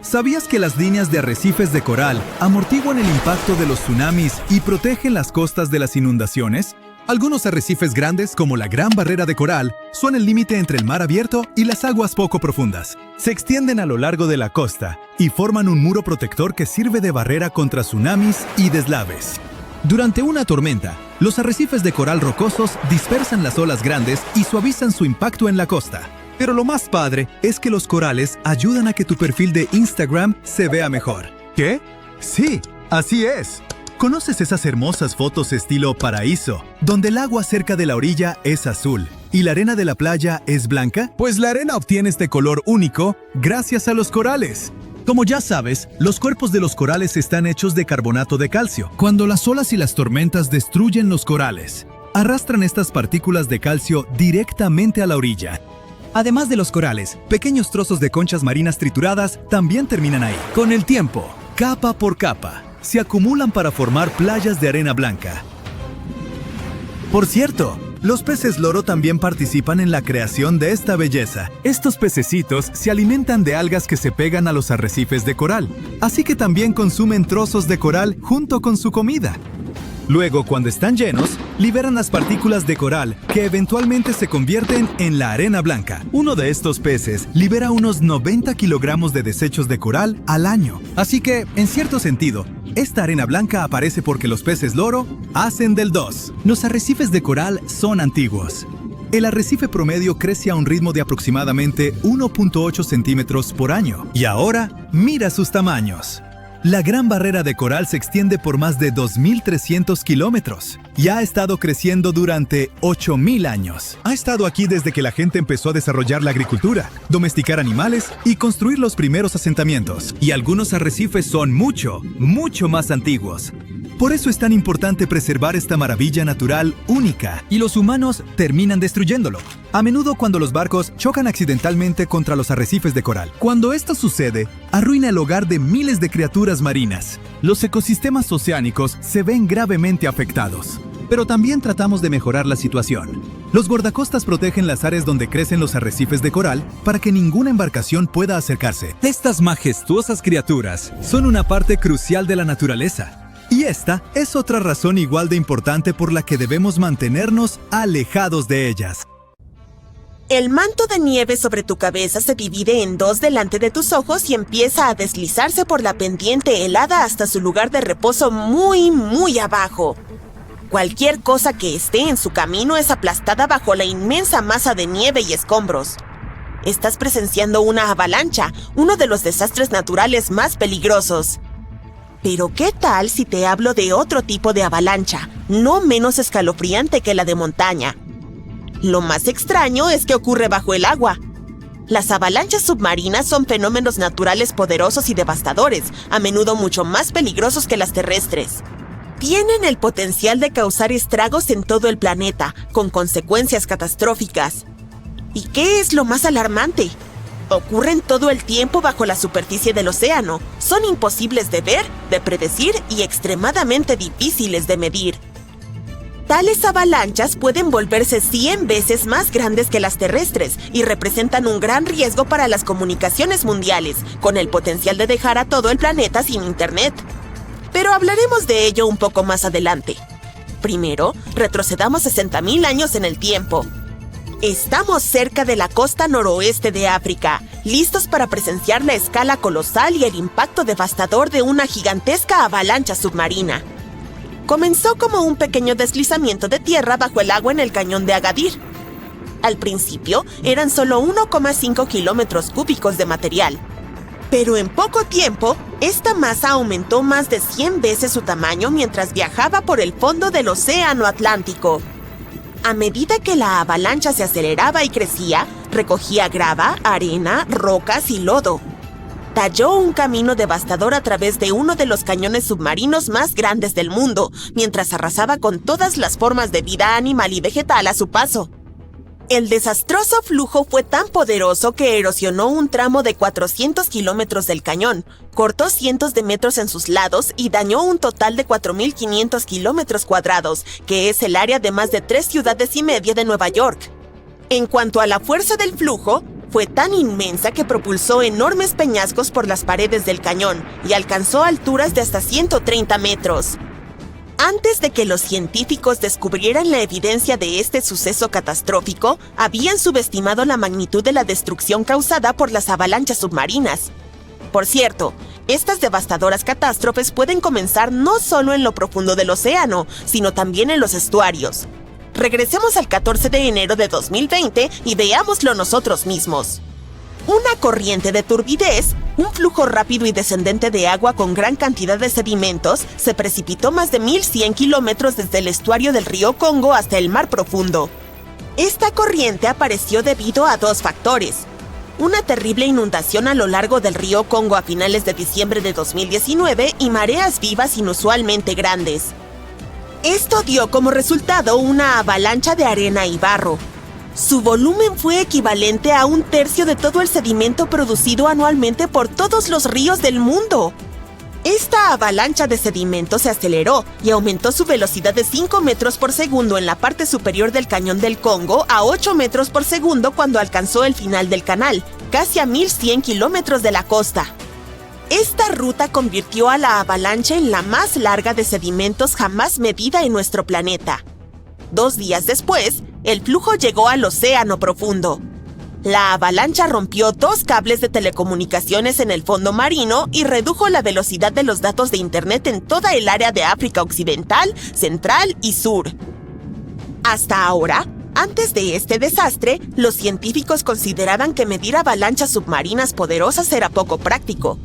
¿Sabías que las líneas de arrecifes de coral amortiguan el impacto de los tsunamis y protegen las costas de las inundaciones? Algunos arrecifes grandes, como la Gran Barrera de Coral, son el límite entre el mar abierto y las aguas poco profundas. Se extienden a lo largo de la costa y forman un muro protector que sirve de barrera contra tsunamis y deslaves. Durante una tormenta, los arrecifes de coral rocosos dispersan las olas grandes y suavizan su impacto en la costa. Pero lo más padre es que los corales ayudan a que tu perfil de Instagram se vea mejor. ¿Qué? Sí, así es. ¿Conoces esas hermosas fotos estilo paraíso, donde el agua cerca de la orilla es azul y la arena de la playa es blanca? Pues la arena obtiene este color único gracias a los corales. Como ya sabes, los cuerpos de los corales están hechos de carbonato de calcio. Cuando las olas y las tormentas destruyen los corales, arrastran estas partículas de calcio directamente a la orilla. Además de los corales, pequeños trozos de conchas marinas trituradas también terminan ahí. Con el tiempo, capa por capa, se acumulan para formar playas de arena blanca. Por cierto, los peces loro también participan en la creación de esta belleza. Estos pececitos se alimentan de algas que se pegan a los arrecifes de coral, así que también consumen trozos de coral junto con su comida. Luego, cuando están llenos, liberan las partículas de coral que eventualmente se convierten en la arena blanca. Uno de estos peces libera unos 90 kilogramos de desechos de coral al año. Así que, en cierto sentido, esta arena blanca aparece porque los peces loro hacen del 2. Los arrecifes de coral son antiguos. El arrecife promedio crece a un ritmo de aproximadamente 1.8 centímetros por año. Y ahora, mira sus tamaños. La Gran Barrera de Coral se extiende por más de 2.300 kilómetros y ha estado creciendo durante 8.000 años. Ha estado aquí desde que la gente empezó a desarrollar la agricultura, domesticar animales y construir los primeros asentamientos. Y algunos arrecifes son mucho más antiguos. Por eso es tan importante preservar esta maravilla natural única, y los humanos terminan destruyéndolo. A menudo cuando los barcos chocan accidentalmente contra los arrecifes de coral. Cuando esto sucede, arruina el hogar de miles de criaturas marinas. Los ecosistemas oceánicos se ven gravemente afectados. Pero también tratamos de mejorar la situación. Los guardacostas protegen las áreas donde crecen los arrecifes de coral para que ninguna embarcación pueda acercarse. Estas majestuosas criaturas son una parte crucial de la naturaleza. Y esta es otra razón igual de importante por la que debemos mantenernos alejados de ellas. El manto de nieve sobre tu cabeza se divide en dos delante de tus ojos y empieza a deslizarse por la pendiente helada hasta su lugar de reposo muy abajo. Cualquier cosa que esté en su camino es aplastada bajo la inmensa masa de nieve y escombros. Estás presenciando una avalancha, uno de los desastres naturales más peligrosos. Pero ¿qué tal si te hablo de otro tipo de avalancha, no menos escalofriante que la de montaña? Lo más extraño es que ocurre bajo el agua. Las avalanchas submarinas son fenómenos naturales poderosos y devastadores, a menudo mucho más peligrosos que las terrestres. Tienen el potencial de causar estragos en todo el planeta, con consecuencias catastróficas. ¿Y qué es lo más alarmante? Ocurren todo el tiempo bajo la superficie del océano, son imposibles de ver, de predecir y extremadamente difíciles de medir. Tales avalanchas pueden volverse 100 veces más grandes que las terrestres y representan un gran riesgo para las comunicaciones mundiales, con el potencial de dejar a todo el planeta sin internet. Pero hablaremos de ello un poco más adelante. Primero, retrocedamos 60.000 años en el tiempo. Estamos cerca de la costa noroeste de África, listos para presenciar la escala colosal y el impacto devastador de una gigantesca avalancha submarina. Comenzó como un pequeño deslizamiento de tierra bajo el agua en el cañón de Agadir. Al principio, eran solo 1,5 kilómetros cúbicos de material. Pero en poco tiempo, esta masa aumentó más de 100 veces su tamaño mientras viajaba por el fondo del Océano Atlántico. A medida que la avalancha se aceleraba y crecía, recogía grava, arena, rocas y lodo. Talló un camino devastador a través de uno de los cañones submarinos más grandes del mundo, mientras arrasaba con todas las formas de vida animal y vegetal a su paso. El desastroso flujo fue tan poderoso que erosionó un tramo de 400 kilómetros del cañón, cortó cientos de metros en sus lados y dañó un total de 4.500 kilómetros cuadrados, que es el área de más de 3 ciudades y media de Nueva York. En cuanto a la fuerza del flujo, fue tan inmensa que propulsó enormes peñascos por las paredes del cañón y alcanzó alturas de hasta 130 metros. Antes de que los científicos descubrieran la evidencia de este suceso catastrófico, habían subestimado la magnitud de la destrucción causada por las avalanchas submarinas. Por cierto, estas devastadoras catástrofes pueden comenzar no solo en lo profundo del océano, sino también en los estuarios. Regresemos al 14 de enero de 2020 y veámoslo nosotros mismos. Una corriente de turbidez, un flujo rápido y descendente de agua con gran cantidad de sedimentos, se precipitó más de 1.100 kilómetros desde el estuario del río Congo hasta el mar profundo. Esta corriente apareció debido a dos factores: una terrible inundación a lo largo del río Congo a finales de diciembre de 2019 y mareas vivas inusualmente grandes. Esto dio como resultado una avalancha de arena y barro. Su volumen fue equivalente a 1/3 de todo el sedimento producido anualmente por todos los ríos del mundo. Esta avalancha de sedimento se aceleró y aumentó su velocidad de 5 metros por segundo en la parte superior del cañón del Congo a 8 metros por segundo cuando alcanzó el final del canal, casi a 1,100 kilómetros de la costa. Esta ruta convirtió a la avalancha en la más larga de sedimentos jamás medida en nuestro planeta. 2 días después, el flujo llegó al océano profundo. La avalancha rompió 2 cables de telecomunicaciones en el fondo marino y redujo la velocidad de los datos de Internet en toda el área de África Occidental, Central y Sur. Hasta ahora, antes de este desastre, los científicos consideraban que medir avalanchas submarinas poderosas era poco práctico.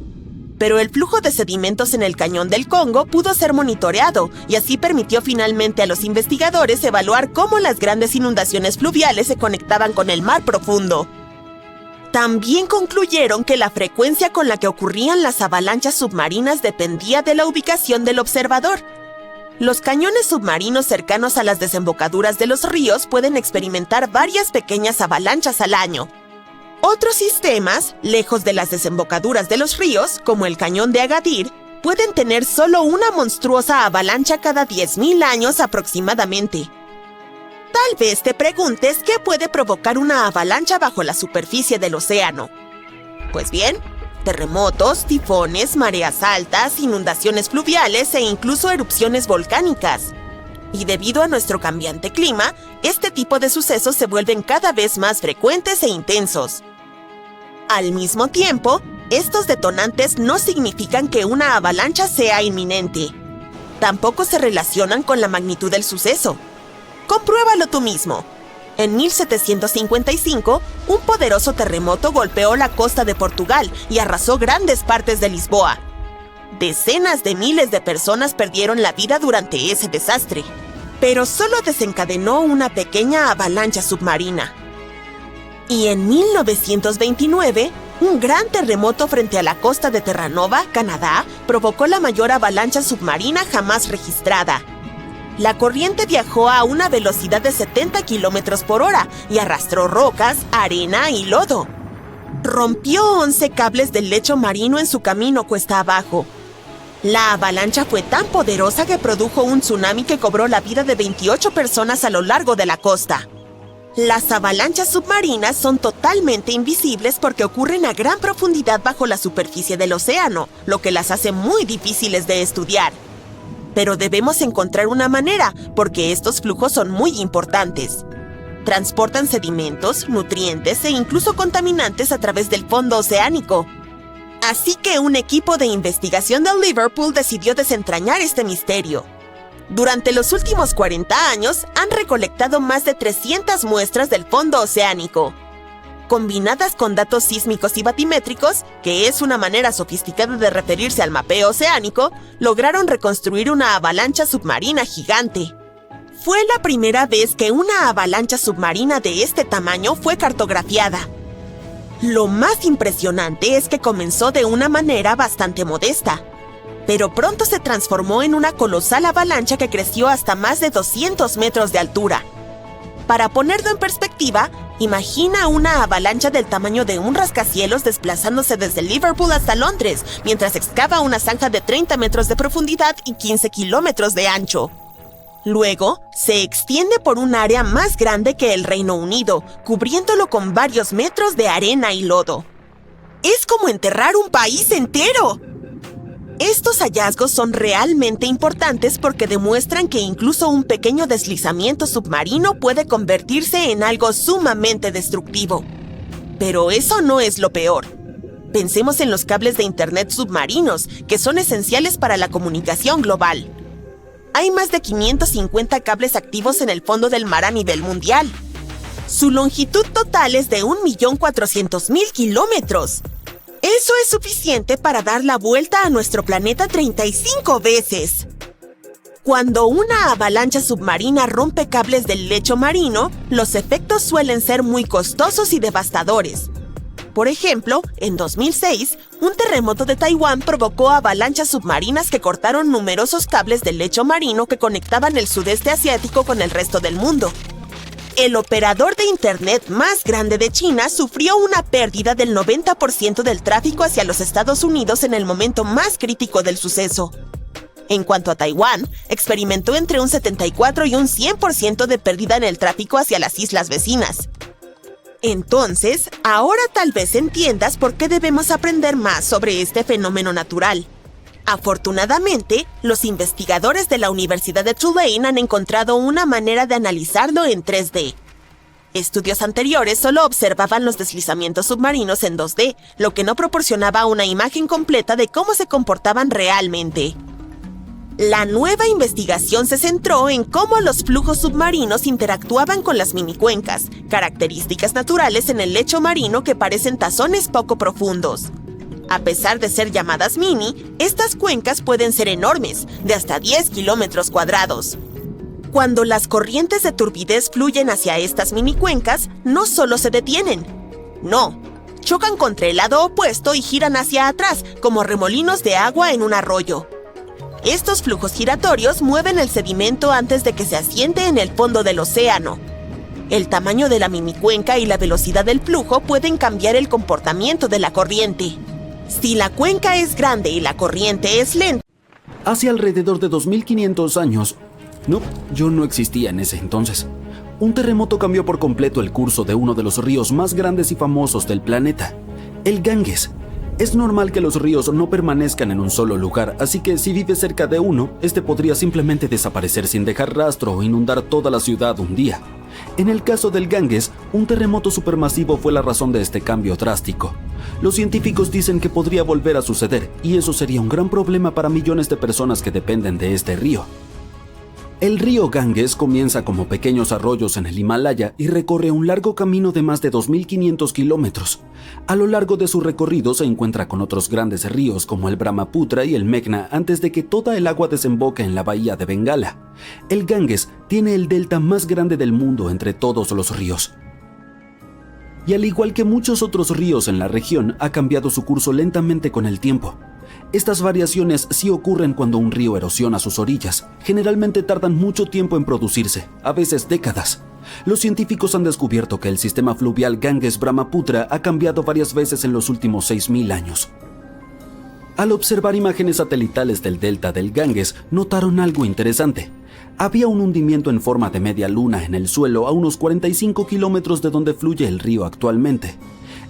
Pero el flujo de sedimentos en el cañón del Congo pudo ser monitoreado y así permitió finalmente a los investigadores evaluar cómo las grandes inundaciones fluviales se conectaban con el mar profundo. También concluyeron que la frecuencia con la que ocurrían las avalanchas submarinas dependía de la ubicación del observador. Los cañones submarinos cercanos a las desembocaduras de los ríos pueden experimentar varias pequeñas avalanchas al año. Otros sistemas, lejos de las desembocaduras de los ríos, como el cañón de Agadir, pueden tener solo una monstruosa avalancha cada 10,000 años aproximadamente. Tal vez te preguntes qué puede provocar una avalancha bajo la superficie del océano. Pues bien, terremotos, tifones, mareas altas, inundaciones fluviales e incluso erupciones volcánicas. Y debido a nuestro cambiante clima, este tipo de sucesos se vuelven cada vez más frecuentes e intensos. Al mismo tiempo, estos detonantes no significan que una avalancha sea inminente. Tampoco se relacionan con la magnitud del suceso. Compruébalo tú mismo. En 1755, un poderoso terremoto golpeó la costa de Portugal y arrasó grandes partes de Lisboa. Decenas de miles de personas perdieron la vida durante ese desastre, pero solo desencadenó una pequeña avalancha submarina. Y en 1929, un gran terremoto frente a la costa de Terranova, Canadá, provocó la mayor avalancha submarina jamás registrada. La corriente viajó a una velocidad de 70 kilómetros por hora y arrastró rocas, arena y lodo. Rompió 11 cables del lecho marino en su camino cuesta abajo. La avalancha fue tan poderosa que produjo un tsunami que cobró la vida de 28 personas a lo largo de la costa. Las avalanchas submarinas son totalmente invisibles porque ocurren a gran profundidad bajo la superficie del océano, lo que las hace muy difíciles de estudiar. Pero debemos encontrar una manera, porque estos flujos son muy importantes. Transportan sedimentos, nutrientes e incluso contaminantes a través del fondo oceánico. Así que un equipo de investigación de Liverpool decidió desentrañar este misterio. Durante los últimos 40 años, han recolectado más de 300 muestras del fondo oceánico. Combinadas con datos sísmicos y batimétricos, que es una manera sofisticada de referirse al mapeo oceánico, lograron reconstruir una avalancha submarina gigante. Fue la primera vez que una avalancha submarina de este tamaño fue cartografiada. Lo más impresionante es que comenzó de una manera bastante modesta, pero pronto se transformó en una colosal avalancha que creció hasta más de 200 metros de altura. Para ponerlo en perspectiva, imagina una avalancha del tamaño de un rascacielos desplazándose desde Liverpool hasta Londres, mientras excava una zanja de 30 metros de profundidad y 15 kilómetros de ancho. Luego, se extiende por un área más grande que el Reino Unido, cubriéndolo con varios metros de arena y lodo. ¡Es como enterrar un país entero! Estos hallazgos son realmente importantes porque demuestran que incluso un pequeño deslizamiento submarino puede convertirse en algo sumamente destructivo. Pero eso no es lo peor. Pensemos en los cables de Internet submarinos, que son esenciales para la comunicación global. Hay más de 550 cables activos en el fondo del mar a nivel mundial. Su longitud total es de 1.400.000 kilómetros. Eso es suficiente para dar la vuelta a nuestro planeta 35 veces. Cuando una avalancha submarina rompe cables del lecho marino, los efectos suelen ser muy costosos y devastadores. Por ejemplo, en 2006, un terremoto de Taiwán provocó avalanchas submarinas que cortaron numerosos cables del lecho marino que conectaban el sudeste asiático con el resto del mundo. el operador de Internet más grande de China sufrió una pérdida del 90% del tráfico hacia los Estados Unidos en el momento más crítico del suceso. En cuanto a Taiwán, experimentó entre un 74 y un 100% de pérdida en el tráfico hacia las islas vecinas. Entonces, ahora tal vez entiendas por qué debemos aprender más sobre este fenómeno natural. Afortunadamente, los investigadores de la Universidad de Tulane han encontrado una manera de analizarlo en 3D. Estudios anteriores solo observaban los deslizamientos submarinos en 2D, lo que no proporcionaba una imagen completa de cómo se comportaban realmente. La nueva investigación se centró en cómo los flujos submarinos interactuaban con las minicuencas, características naturales en el lecho marino que parecen tazones poco profundos. A pesar de ser llamadas mini, estas cuencas pueden ser enormes, de hasta 10 kilómetros cuadrados. Cuando las corrientes de turbidez fluyen hacia estas minicuencas, no solo se detienen. No, chocan contra el lado opuesto y giran hacia atrás, como remolinos de agua en un arroyo. Estos flujos giratorios mueven el sedimento antes de que se asiente en el fondo del océano. El tamaño de la minicuenca y la velocidad del flujo pueden cambiar el comportamiento de la corriente. Si la cuenca es grande y la corriente es lenta, hace alrededor de 2500 años, yo no existía en ese entonces, un terremoto cambió por completo el curso de uno de los ríos más grandes y famosos del planeta, el Ganges. Es normal que los ríos no permanezcan en un solo lugar, así que si vives cerca de uno, este podría simplemente desaparecer sin dejar rastro o inundar toda la ciudad un día. En el caso del Ganges, un terremoto supermasivo fue la razón de este cambio drástico. Los científicos dicen que podría volver a suceder, y eso sería un gran problema para millones de personas que dependen de este río. El río Ganges comienza como pequeños arroyos en el Himalaya y recorre un largo camino de más de 2.500 kilómetros. A lo largo de su recorrido se encuentra con otros grandes ríos como el Brahmaputra y el Meghna antes de que toda el agua desemboque en la bahía de Bengala. El Ganges tiene el delta más grande del mundo entre todos los ríos. Y al igual que muchos otros ríos en la región, ha cambiado su curso lentamente con el tiempo. Estas variaciones sí ocurren cuando un río erosiona sus orillas. Generalmente tardan mucho tiempo en producirse, a veces décadas. Los científicos han descubierto que el sistema fluvial Ganges-Brahmaputra ha cambiado varias veces en los últimos 6000 años. Al observar imágenes satelitales del delta del Ganges, notaron algo interesante. Había un hundimiento en forma de media luna en el suelo a unos 45 kilómetros de donde fluye el río actualmente.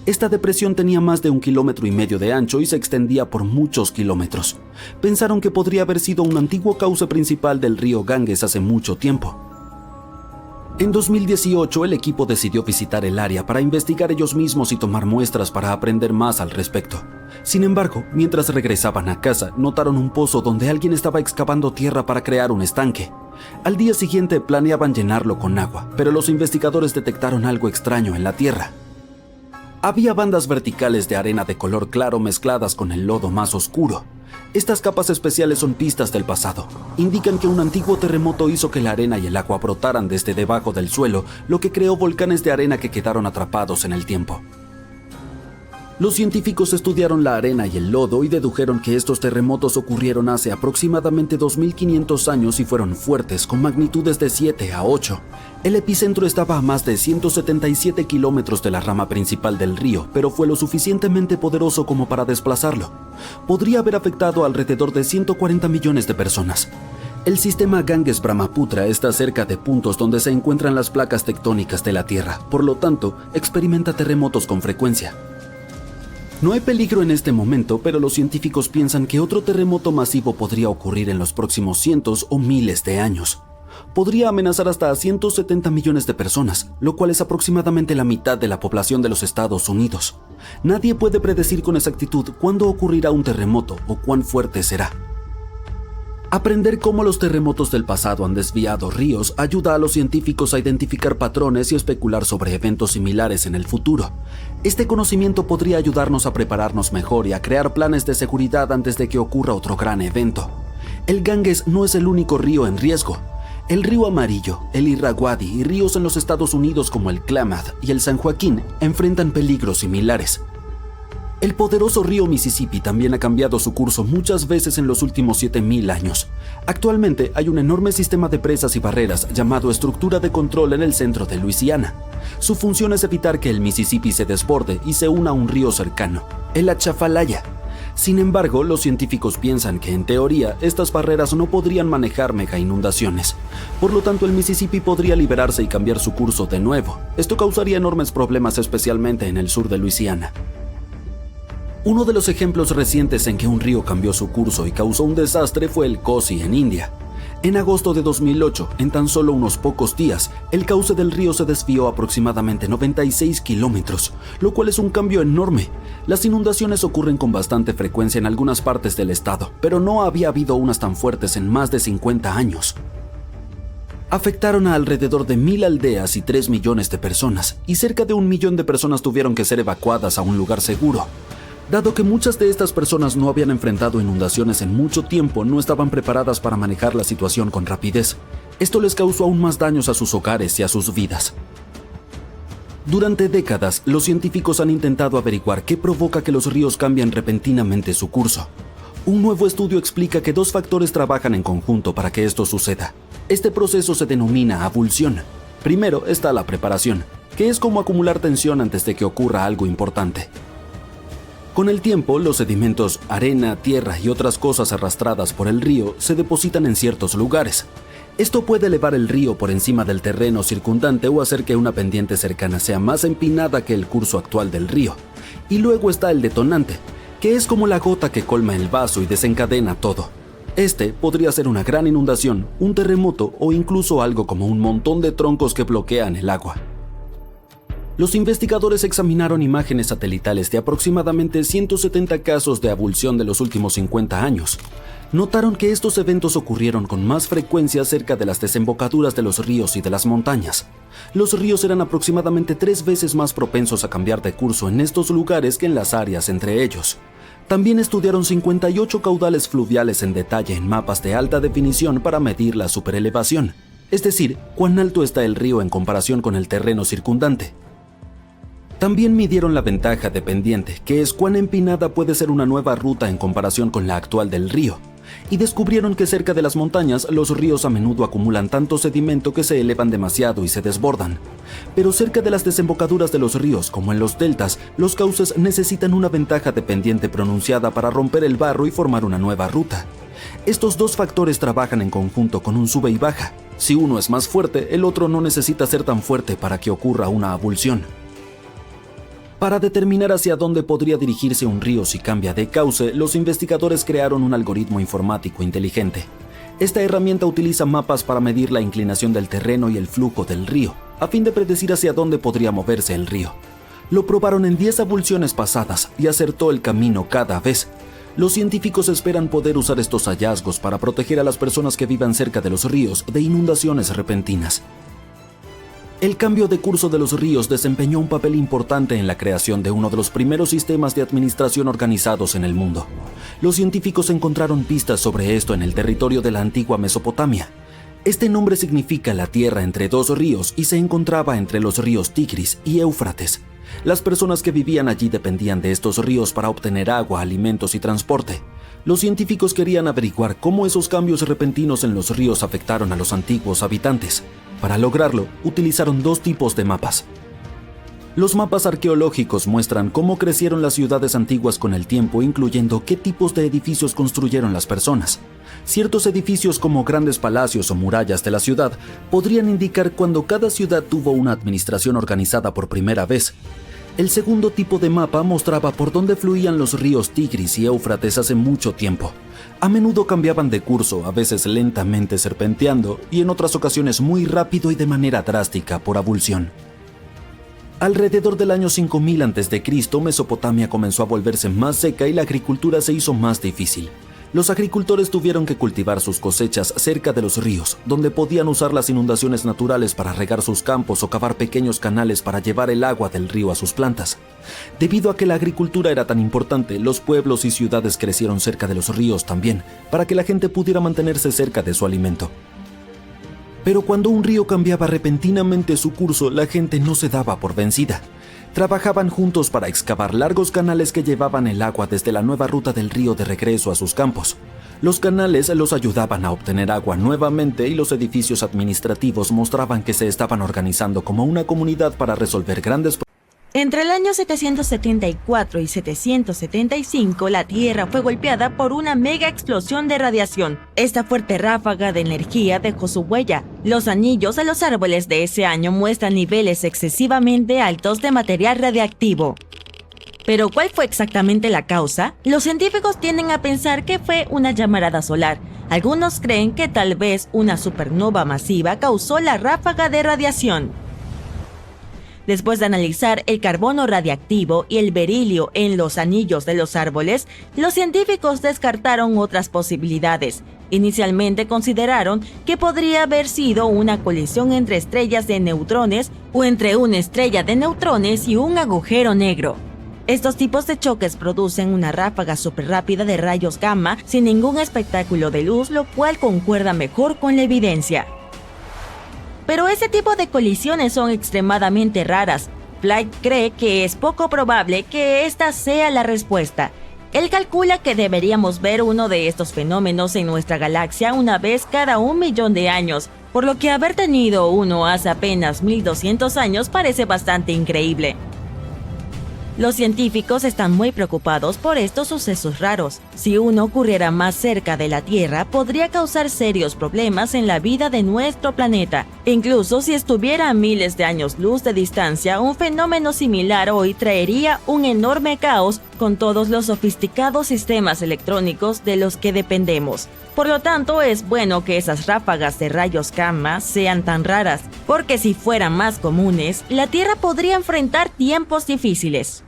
Esta depresión tenía más de 1,5 kilómetros de ancho y se extendía por muchos kilómetros. Pensaron que podría haber sido un antiguo cauce principal del río Ganges hace mucho tiempo. En 2018, el equipo decidió visitar el área para investigar ellos mismos y tomar muestras para aprender más al respecto. Sin embargo, mientras regresaban a casa, notaron un pozo donde alguien estaba excavando tierra para crear un estanque. Al día siguiente planeaban llenarlo con agua, pero los investigadores detectaron algo extraño en la tierra. Había bandas verticales de arena de color claro mezcladas con el lodo más oscuro. Estas capas especiales son pistas del pasado. Indican que un antiguo terremoto hizo que la arena y el agua brotaran desde debajo del suelo, lo que creó volcanes de arena que quedaron atrapados en el tiempo. Los científicos estudiaron la arena y el lodo y dedujeron que estos terremotos ocurrieron hace aproximadamente 2500 años y fueron fuertes, con magnitudes de 7 a 8. El epicentro estaba a más de 177 kilómetros de la rama principal del río, pero fue lo suficientemente poderoso como para desplazarlo. Podría haber afectado alrededor de 140 millones de personas. El sistema Ganges-Brahmaputra está cerca de puntos donde se encuentran las placas tectónicas de la Tierra, por lo tanto, experimenta terremotos con frecuencia. No hay peligro en este momento, pero los científicos piensan que otro terremoto masivo podría ocurrir en los próximos cientos o miles de años. Podría amenazar hasta a 170 millones de personas, lo cual es aproximadamente la mitad de la población de los Estados Unidos. Nadie puede predecir con exactitud cuándo ocurrirá un terremoto o cuán fuerte será. Aprender cómo los terremotos del pasado han desviado ríos ayuda a los científicos a identificar patrones y especular sobre eventos similares en el futuro. Este conocimiento podría ayudarnos a prepararnos mejor y a crear planes de seguridad antes de que ocurra otro gran evento. El Ganges no es el único río en riesgo. El río Amarillo, el Irrawaddy y ríos en los Estados Unidos como el Klamath y el San Joaquín enfrentan peligros similares. El poderoso río Mississippi también ha cambiado su curso muchas veces en los últimos 7000 años. Actualmente hay un enorme sistema de presas y barreras llamado Estructura de Control en el centro de Luisiana. Su función es evitar que el Mississippi se desborde y se una a un río cercano, el Atchafalaya. Sin embargo, los científicos piensan que, en teoría, estas barreras no podrían manejar mega inundaciones. Por lo tanto, el Mississippi podría liberarse y cambiar su curso de nuevo. Esto causaría enormes problemas, especialmente en el sur de Luisiana. Uno de los ejemplos recientes en que un río cambió su curso y causó un desastre fue el Kosi en India. En agosto de 2008, en tan solo unos pocos días, el cauce del río se desvió aproximadamente 96 kilómetros, lo cual es un cambio enorme. Las inundaciones ocurren con bastante frecuencia en algunas partes del estado, pero no había habido unas tan fuertes en más de 50 años. Afectaron a alrededor de 1000 aldeas y 3 millones de personas, y cerca de 1 millón de personas tuvieron que ser evacuadas a un lugar seguro. Dado que muchas de estas personas no habían enfrentado inundaciones en mucho tiempo, no estaban preparadas para manejar la situación con rapidez. Esto les causó aún más daños a sus hogares y a sus vidas. Durante décadas, los científicos han intentado averiguar qué provoca que los ríos cambien repentinamente su curso. Un nuevo estudio explica que 2 factores trabajan en conjunto para que esto suceda. Este proceso se denomina abulsión. Primero está la preparación, que es como acumular tensión antes de que ocurra algo importante. Con el tiempo, los sedimentos, arena, tierra y otras cosas arrastradas por el río se depositan en ciertos lugares. Esto puede elevar el río por encima del terreno circundante o hacer que una pendiente cercana sea más empinada que el curso actual del río. Y luego está el detonante, que es como la gota que colma el vaso y desencadena todo. Este podría ser una gran inundación, un terremoto o incluso algo como un montón de troncos que bloquean el agua. Los investigadores examinaron imágenes satelitales de aproximadamente 170 casos de abulsión de los últimos 50 años. Notaron que estos eventos ocurrieron con más frecuencia cerca de las desembocaduras de los ríos y de las montañas. Los ríos eran aproximadamente 3 veces más propensos a cambiar de curso en estos lugares que en las áreas entre ellos. También estudiaron 58 caudales fluviales en detalle en mapas de alta definición para medir la superelevación, es decir, cuán alto está el río en comparación con el terreno circundante. También midieron la ventaja de pendiente, que es cuán empinada puede ser una nueva ruta en comparación con la actual del río, y descubrieron que cerca de las montañas los ríos a menudo acumulan tanto sedimento que se elevan demasiado y se desbordan. Pero cerca de las desembocaduras de los ríos, como en los deltas, los cauces necesitan una ventaja de pendiente pronunciada para romper el barro y formar una nueva ruta. Estos 2 factores trabajan en conjunto con un sube y baja. Si uno es más fuerte, el otro no necesita ser tan fuerte para que ocurra una abulsión. Para determinar hacia dónde podría dirigirse un río si cambia de cauce, los investigadores crearon un algoritmo informático inteligente. Esta herramienta utiliza mapas para medir la inclinación del terreno y el flujo del río, a fin de predecir hacia dónde podría moverse el río. Lo probaron en 10 abulsiones pasadas y acertó el camino cada vez. Los científicos esperan poder usar estos hallazgos para proteger a las personas que vivan cerca de los ríos de inundaciones repentinas. El cambio de curso de los ríos desempeñó un papel importante en la creación de uno de los primeros sistemas de administración organizados en el mundo. Los científicos encontraron pistas sobre esto en el territorio de la antigua Mesopotamia. Este nombre significa la tierra entre 2 ríos y se encontraba entre los ríos Tigris y Éufrates. Las personas que vivían allí dependían de estos ríos para obtener agua, alimentos y transporte. Los científicos querían averiguar cómo esos cambios repentinos en los ríos afectaron a los antiguos habitantes. Para lograrlo, utilizaron 2 tipos de mapas. Los mapas arqueológicos muestran cómo crecieron las ciudades antiguas con el tiempo, incluyendo qué tipos de edificios construyeron las personas. Ciertos edificios como grandes palacios o murallas de la ciudad podrían indicar cuando cada ciudad tuvo una administración organizada por primera vez. El segundo tipo de mapa mostraba por dónde fluían los ríos Tigris y Éufrates hace mucho tiempo. A menudo cambiaban de curso, a veces lentamente serpenteando y en otras ocasiones muy rápido y de manera drástica por abulsión. Alrededor del año 5000 a.C., Mesopotamia comenzó a volverse más seca y la agricultura se hizo más difícil. Los agricultores tuvieron que cultivar sus cosechas cerca de los ríos, donde podían usar las inundaciones naturales para regar sus campos o cavar pequeños canales para llevar el agua del río a sus plantas. Debido a que la agricultura era tan importante, los pueblos y ciudades crecieron cerca de los ríos también, para que la gente pudiera mantenerse cerca de su alimento. Pero cuando un río cambiaba repentinamente su curso, la gente no se daba por vencida. Trabajaban juntos para excavar largos canales que llevaban el agua desde la nueva ruta del río de regreso a sus campos. Los canales los ayudaban a obtener agua nuevamente y los edificios administrativos mostraban que se estaban organizando como una comunidad para resolver grandes problemas. Entre el año 774 y 775, la Tierra fue golpeada por una mega explosión de radiación. Esta fuerte ráfaga de energía dejó su huella. Los anillos de los árboles de ese año muestran niveles excesivamente altos de material radiactivo. ¿Pero cuál fue exactamente la causa? Los científicos tienden a pensar que fue una llamarada solar. Algunos creen que tal vez una supernova masiva causó la ráfaga de radiación. Después de analizar el carbono radiactivo y el berilio en los anillos de los árboles, los científicos descartaron otras posibilidades. Inicialmente consideraron que podría haber sido una colisión entre estrellas de neutrones o entre una estrella de neutrones y un agujero negro. Estos tipos de choques producen una ráfaga superrápida de rayos gamma sin ningún espectáculo de luz, lo cual concuerda mejor con la evidencia. Pero ese tipo de colisiones son extremadamente raras. Flight cree que es poco probable que esta sea la respuesta. Él calcula que deberíamos ver uno de estos fenómenos en nuestra galaxia una vez cada 1 millón de años, por lo que haber tenido uno hace apenas 1200 años parece bastante increíble. Los científicos están muy preocupados por estos sucesos raros. Si uno ocurriera más cerca de la Tierra, podría causar serios problemas en la vida de nuestro planeta. Incluso si estuviera a miles de años luz de distancia, un fenómeno similar hoy traería un enorme caos con todos los sofisticados sistemas electrónicos de los que dependemos. Por lo tanto, es bueno que esas ráfagas de rayos gamma sean tan raras, porque si fueran más comunes, la Tierra podría enfrentar tiempos difíciles.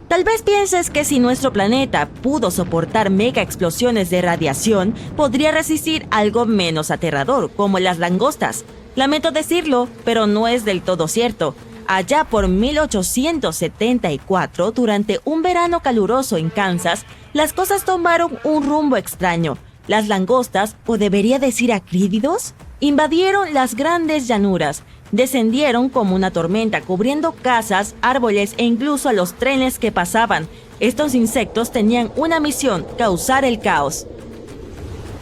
Tal vez pienses que si nuestro planeta pudo soportar mega explosiones de radiación, podría resistir algo menos aterrador, como las langostas. Lamento decirlo, pero no es del todo cierto. Allá por 1874, durante un verano caluroso en Kansas, las cosas tomaron un rumbo extraño. Las langostas, o debería decir acrídeos, invadieron las grandes llanuras. Descendieron como una tormenta, cubriendo casas, árboles e incluso a los trenes que pasaban. Estos insectos tenían una misión: causar el caos.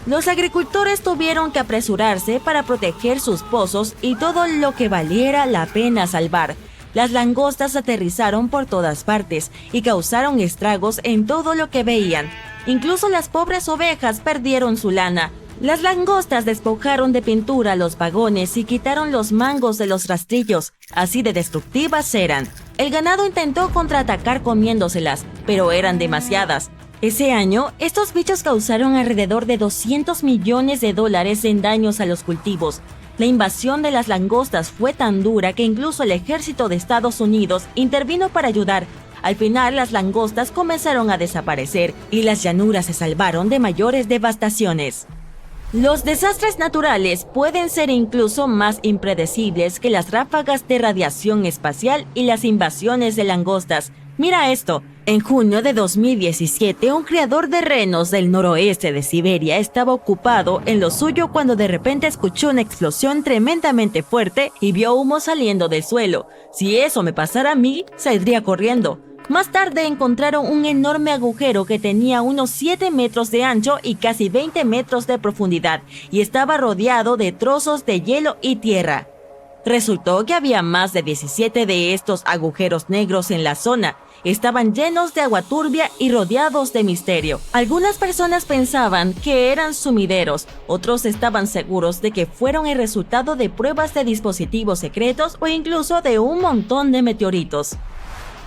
Los agricultores tuvieron que apresurarse para proteger sus pozos y todo lo que valiera la pena salvar. Las langostas aterrizaron por todas partes y causaron estragos en todo lo que veían. Incluso las pobres ovejas perdieron su lana. Las langostas despojaron de pintura los vagones y quitaron los mangos de los rastrillos, así de destructivas eran. El ganado intentó contraatacar comiéndoselas, pero eran demasiadas. Ese año, estos bichos causaron alrededor de $200 millones en daños a los cultivos. La invasión de las langostas fue tan dura que incluso el ejército de Estados Unidos intervino para ayudar. Al final, las langostas comenzaron a desaparecer y las llanuras se salvaron de mayores devastaciones. Los desastres naturales pueden ser incluso más impredecibles que las ráfagas de radiación espacial y las invasiones de langostas. Mira esto. En junio de 2017, un criador de renos del noroeste de Siberia estaba ocupado en lo suyo cuando de repente escuchó una explosión tremendamente fuerte y vio humo saliendo del suelo. Si eso me pasara a mí, saldría corriendo. Más tarde encontraron un enorme agujero que tenía unos 7 metros de ancho y casi 20 metros de profundidad y estaba rodeado de trozos de hielo y tierra. Resultó que había más de 17 de estos agujeros negros en la zona. Estaban llenos de agua turbia y rodeados de misterio. Algunas personas pensaban que eran sumideros, otros estaban seguros de que fueron el resultado de pruebas de dispositivos secretos o incluso de un montón de meteoritos.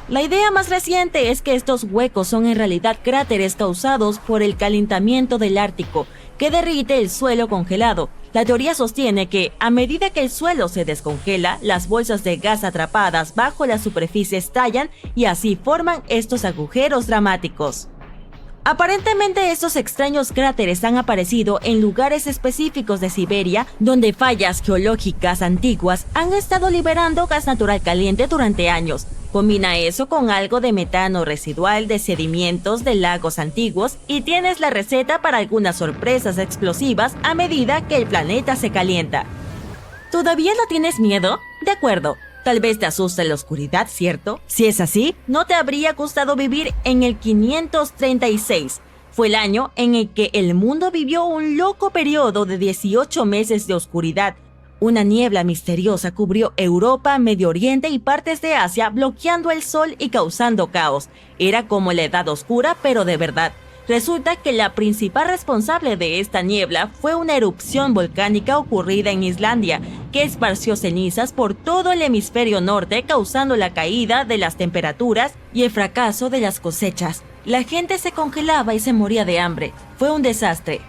La idea más reciente es que estos huecos son en realidad cráteres causados por el calentamiento del Ártico, que derrite el suelo congelado. La teoría sostiene que, a medida que el suelo se descongela, las bolsas de gas atrapadas bajo la superficie estallan y así forman estos agujeros dramáticos. Aparentemente, estos extraños cráteres han aparecido en lugares específicos de Siberia, donde fallas geológicas antiguas han estado liberando gas natural caliente durante años. Combina eso con algo de metano residual de sedimentos de lagos antiguos y tienes la receta para algunas sorpresas explosivas a medida que el planeta se calienta. ¿Todavía no tienes miedo? De acuerdo. Tal vez te asusta la oscuridad, ¿cierto? Si es así, no te habría gustado vivir en el 536. Fue el año en el que el mundo vivió un loco periodo de 18 meses de oscuridad. Una niebla misteriosa cubrió Europa, Medio Oriente y partes de Asia, bloqueando el sol y causando caos. Era como la Edad Oscura, pero de verdad. Resulta que la principal responsable de esta niebla fue una erupción volcánica ocurrida en Islandia, que esparció cenizas por todo el hemisferio norte, causando la caída de las temperaturas y el fracaso de las cosechas. La gente se congelaba y se moría de hambre. Fue un desastre.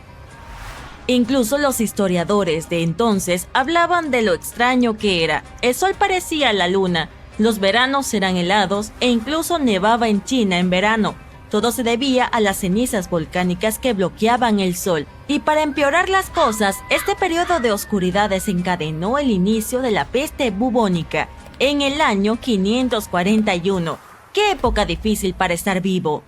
Incluso los historiadores de entonces hablaban de lo extraño que era. El sol parecía la luna, los veranos eran helados e incluso nevaba en China en verano. Todo se debía a las cenizas volcánicas que bloqueaban el sol. Y para empeorar las cosas, este periodo de oscuridad desencadenó el inicio de la peste bubónica en el año 541. ¡Qué época difícil para estar vivo!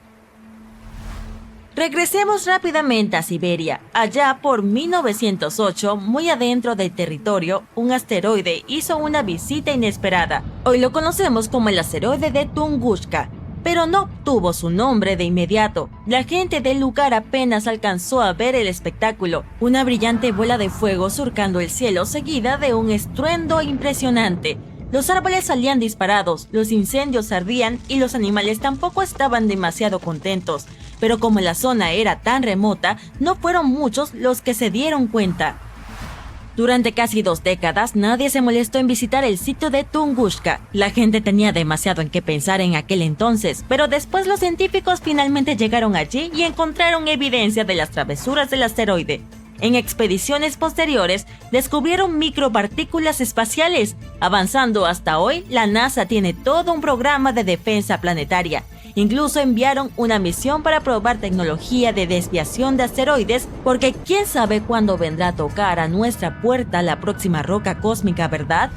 Regresemos rápidamente a Siberia. Allá por 1908, muy adentro del territorio, un asteroide hizo una visita inesperada. Hoy lo conocemos como el asteroide de Tunguska, pero no obtuvo su nombre de inmediato. La gente del lugar apenas alcanzó a ver el espectáculo, una brillante bola de fuego surcando el cielo seguida de un estruendo impresionante. Los árboles salían disparados, los incendios ardían y los animales tampoco estaban demasiado contentos. Pero como la zona era tan remota, no fueron muchos los que se dieron cuenta. Durante casi 2 décadas, nadie se molestó en visitar el sitio de Tunguska. La gente tenía demasiado en qué pensar en aquel entonces, pero después los científicos finalmente llegaron allí y encontraron evidencia de las travesuras del asteroide. En expediciones posteriores, descubrieron micropartículas espaciales. Avanzando hasta hoy, la NASA tiene todo un programa de defensa planetaria. Incluso enviaron una misión para probar tecnología de desviación de asteroides, porque quién sabe cuándo vendrá a tocar a nuestra puerta la próxima roca cósmica, ¿verdad?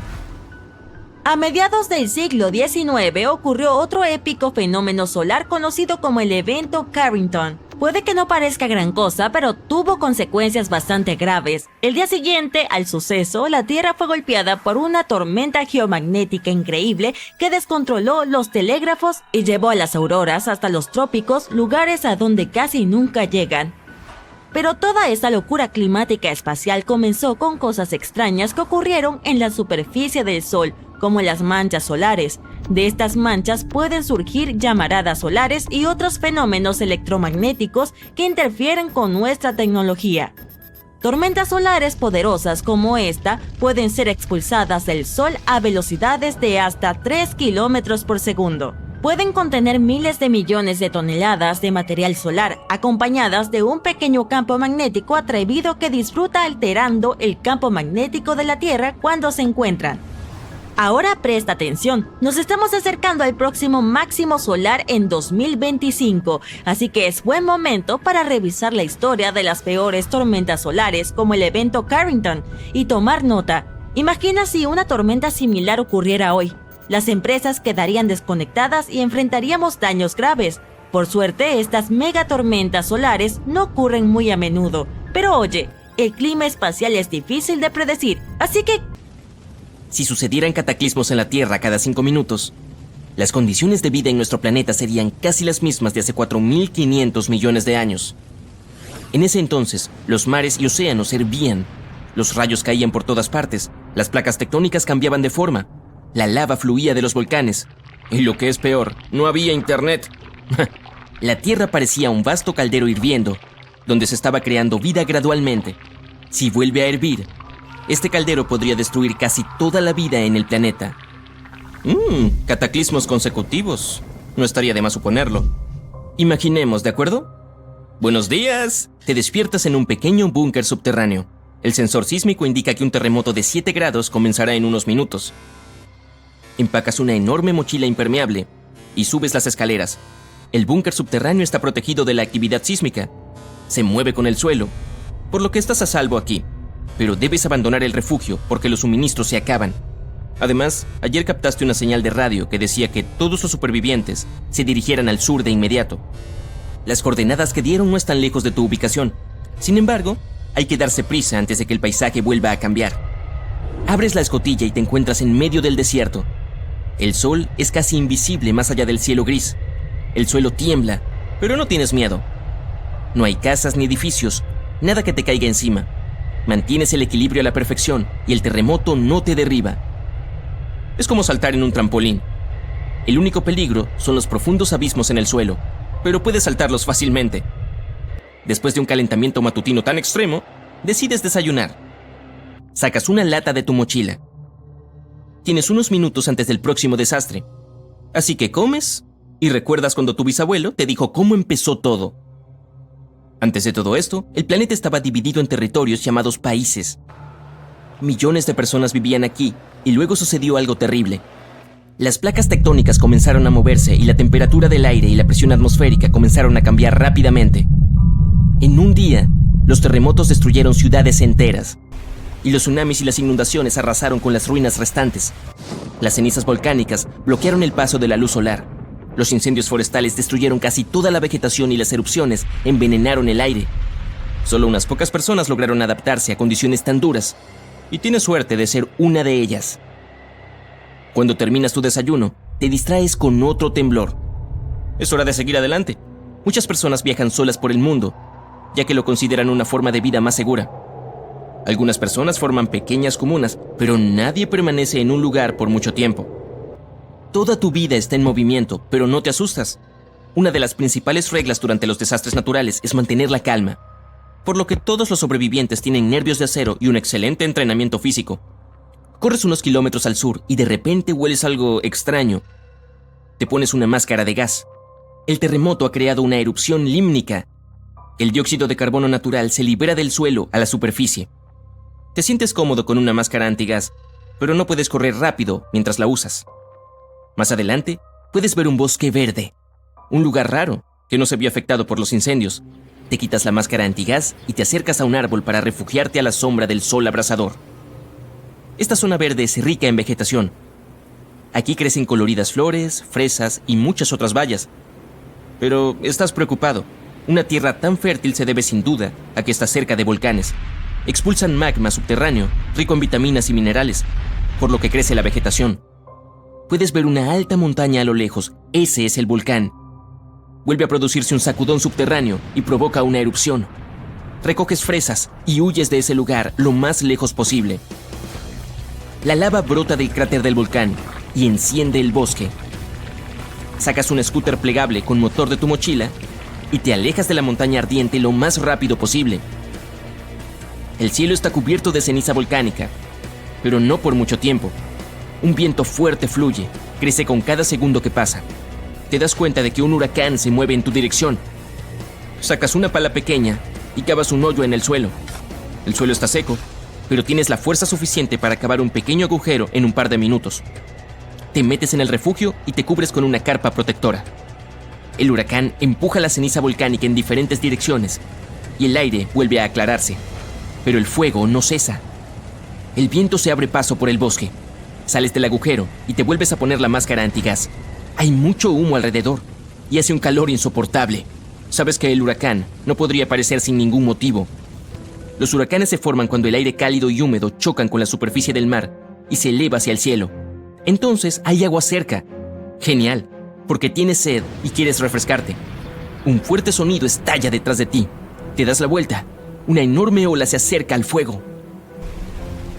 A mediados del siglo XIX ocurrió otro épico fenómeno solar conocido como el evento Carrington. Puede que no parezca gran cosa, pero tuvo consecuencias bastante graves. El día siguiente al suceso, la Tierra fue golpeada por una tormenta geomagnética increíble que descontroló los telégrafos y llevó a las auroras hasta los trópicos, lugares a donde casi nunca llegan. Pero toda esta locura climática espacial comenzó con cosas extrañas que ocurrieron en la superficie del Sol, como las manchas solares. De estas manchas pueden surgir llamaradas solares y otros fenómenos electromagnéticos que interfieren con nuestra tecnología. Tormentas solares poderosas como esta pueden ser expulsadas del Sol a velocidades de hasta 3 kilómetros por segundo. Pueden contener miles de millones de toneladas de material solar, acompañadas de un pequeño campo magnético atrevido que disfruta alterando el campo magnético de la Tierra cuando se encuentran. Ahora presta atención, nos estamos acercando al próximo máximo solar en 2025, así que es buen momento para revisar la historia de las peores tormentas solares como el evento Carrington y tomar nota. Imagina si una tormenta similar ocurriera hoy. Las empresas quedarían desconectadas y enfrentaríamos daños graves. Por suerte, estas megatormentas solares no ocurren muy a menudo. Pero oye, el clima espacial es difícil de predecir, así que si sucedieran cataclismos en la Tierra cada 5 minutos, las condiciones de vida en nuestro planeta serían casi las mismas de hace 4.500 millones de años. En ese entonces, los mares y océanos hervían, los rayos caían por todas partes, las placas tectónicas cambiaban de forma, la lava fluía de los volcanes, y lo que es peor, no había internet. La Tierra parecía un vasto caldero hirviendo, donde se estaba creando vida gradualmente. Si vuelve a hervir, este caldero podría destruir casi toda la vida en el planeta. Cataclismos consecutivos. No estaría de más suponerlo. Imaginemos, ¿de acuerdo? ¡Buenos días! Te despiertas en un pequeño búnker subterráneo. El sensor sísmico indica que un terremoto de 7 grados comenzará en unos minutos. Empacas una enorme mochila impermeable y subes las escaleras. El búnker subterráneo está protegido de la actividad sísmica. Se mueve con el suelo, por lo que estás a salvo aquí. Pero debes abandonar el refugio porque los suministros se acaban. Además, ayer captaste una señal de radio que decía que todos los supervivientes se dirigieran al sur de inmediato. Las coordenadas que dieron no están lejos de tu ubicación. Sin embargo, hay que darse prisa antes de que el paisaje vuelva a cambiar. Abres la escotilla y te encuentras en medio del desierto. El sol es casi invisible más allá del cielo gris. El suelo tiembla, pero no tienes miedo. No hay casas ni edificios, nada que te caiga encima. Mantienes el equilibrio a la perfección y el terremoto no te derriba. Es como saltar en un trampolín. El único peligro son los profundos abismos en el suelo, pero puedes saltarlos fácilmente. Después de un calentamiento matutino tan extremo, decides desayunar. Sacas una lata de tu mochila. Tienes unos minutos antes del próximo desastre. Así que comes y recuerdas cuando tu bisabuelo te dijo cómo empezó todo. Antes de todo esto, el planeta estaba dividido en territorios llamados países. Millones de personas vivían aquí y luego sucedió algo terrible. Las placas tectónicas comenzaron a moverse y la temperatura del aire y la presión atmosférica comenzaron a cambiar rápidamente. En un día, los terremotos destruyeron ciudades enteras y los tsunamis y las inundaciones arrasaron con las ruinas restantes. Las cenizas volcánicas bloquearon el paso de la luz solar. Los incendios forestales destruyeron casi toda la vegetación y las erupciones envenenaron el aire. Solo unas pocas personas lograron adaptarse a condiciones tan duras, y tienes suerte de ser una de ellas. Cuando terminas tu desayuno, te distraes con otro temblor. Es hora de seguir adelante. Muchas personas viajan solas por el mundo, ya que lo consideran una forma de vida más segura. Algunas personas forman pequeñas comunas, pero nadie permanece en un lugar por mucho tiempo. Toda tu vida está en movimiento, pero no te asustas. Una de las principales reglas durante los desastres naturales es mantener la calma, por lo que todos los sobrevivientes tienen nervios de acero y un excelente entrenamiento físico. Corres unos kilómetros al sur y de repente hueles algo extraño. Te pones una máscara de gas. El terremoto ha creado una erupción límnica. El dióxido de carbono natural se libera del suelo a la superficie. Te sientes cómodo con una máscara antigas, pero no puedes correr rápido mientras la usas. Más adelante, puedes ver un bosque verde, un lugar raro que no se vio afectado por los incendios. Te quitas la máscara antigas y te acercas a un árbol para refugiarte a la sombra del sol abrasador. Esta zona verde es rica en vegetación. Aquí crecen coloridas flores, fresas y muchas otras bayas. Pero estás preocupado. Una tierra tan fértil se debe sin duda a que está cerca de volcanes. Expulsan magma subterráneo, rico en vitaminas y minerales, por lo que crece la vegetación. Puedes ver una alta montaña a lo lejos. Ese es el volcán. Vuelve a producirse un sacudón subterráneo y provoca una erupción. Recoges fresas y huyes de ese lugar lo más lejos posible. La lava brota del cráter del volcán y enciende el bosque. Sacas un scooter plegable con motor de tu mochila y te alejas de la montaña ardiente lo más rápido posible. El cielo está cubierto de ceniza volcánica, pero no por mucho tiempo. Un viento fuerte fluye, crece con cada segundo que pasa. Te das cuenta de que un huracán se mueve en tu dirección. Sacas una pala pequeña y cavas un hoyo en el suelo. El suelo está seco, pero tienes la fuerza suficiente para cavar un pequeño agujero en un par de minutos. Te metes en el refugio y te cubres con una carpa protectora. El huracán empuja la ceniza volcánica en diferentes direcciones y el aire vuelve a aclararse. Pero el fuego no cesa. El viento se abre paso por el bosque. Sales del agujero y te vuelves a poner la máscara antigas. Hay mucho humo alrededor y hace un calor insoportable. Sabes que el huracán no podría aparecer sin ningún motivo. Los huracanes se forman cuando el aire cálido y húmedo chocan con la superficie del mar y se eleva hacia el cielo. Entonces hay agua cerca. Genial, porque tienes sed y quieres refrescarte. Un fuerte sonido estalla detrás de ti. Te das la vuelta. Una enorme ola se acerca al fuego.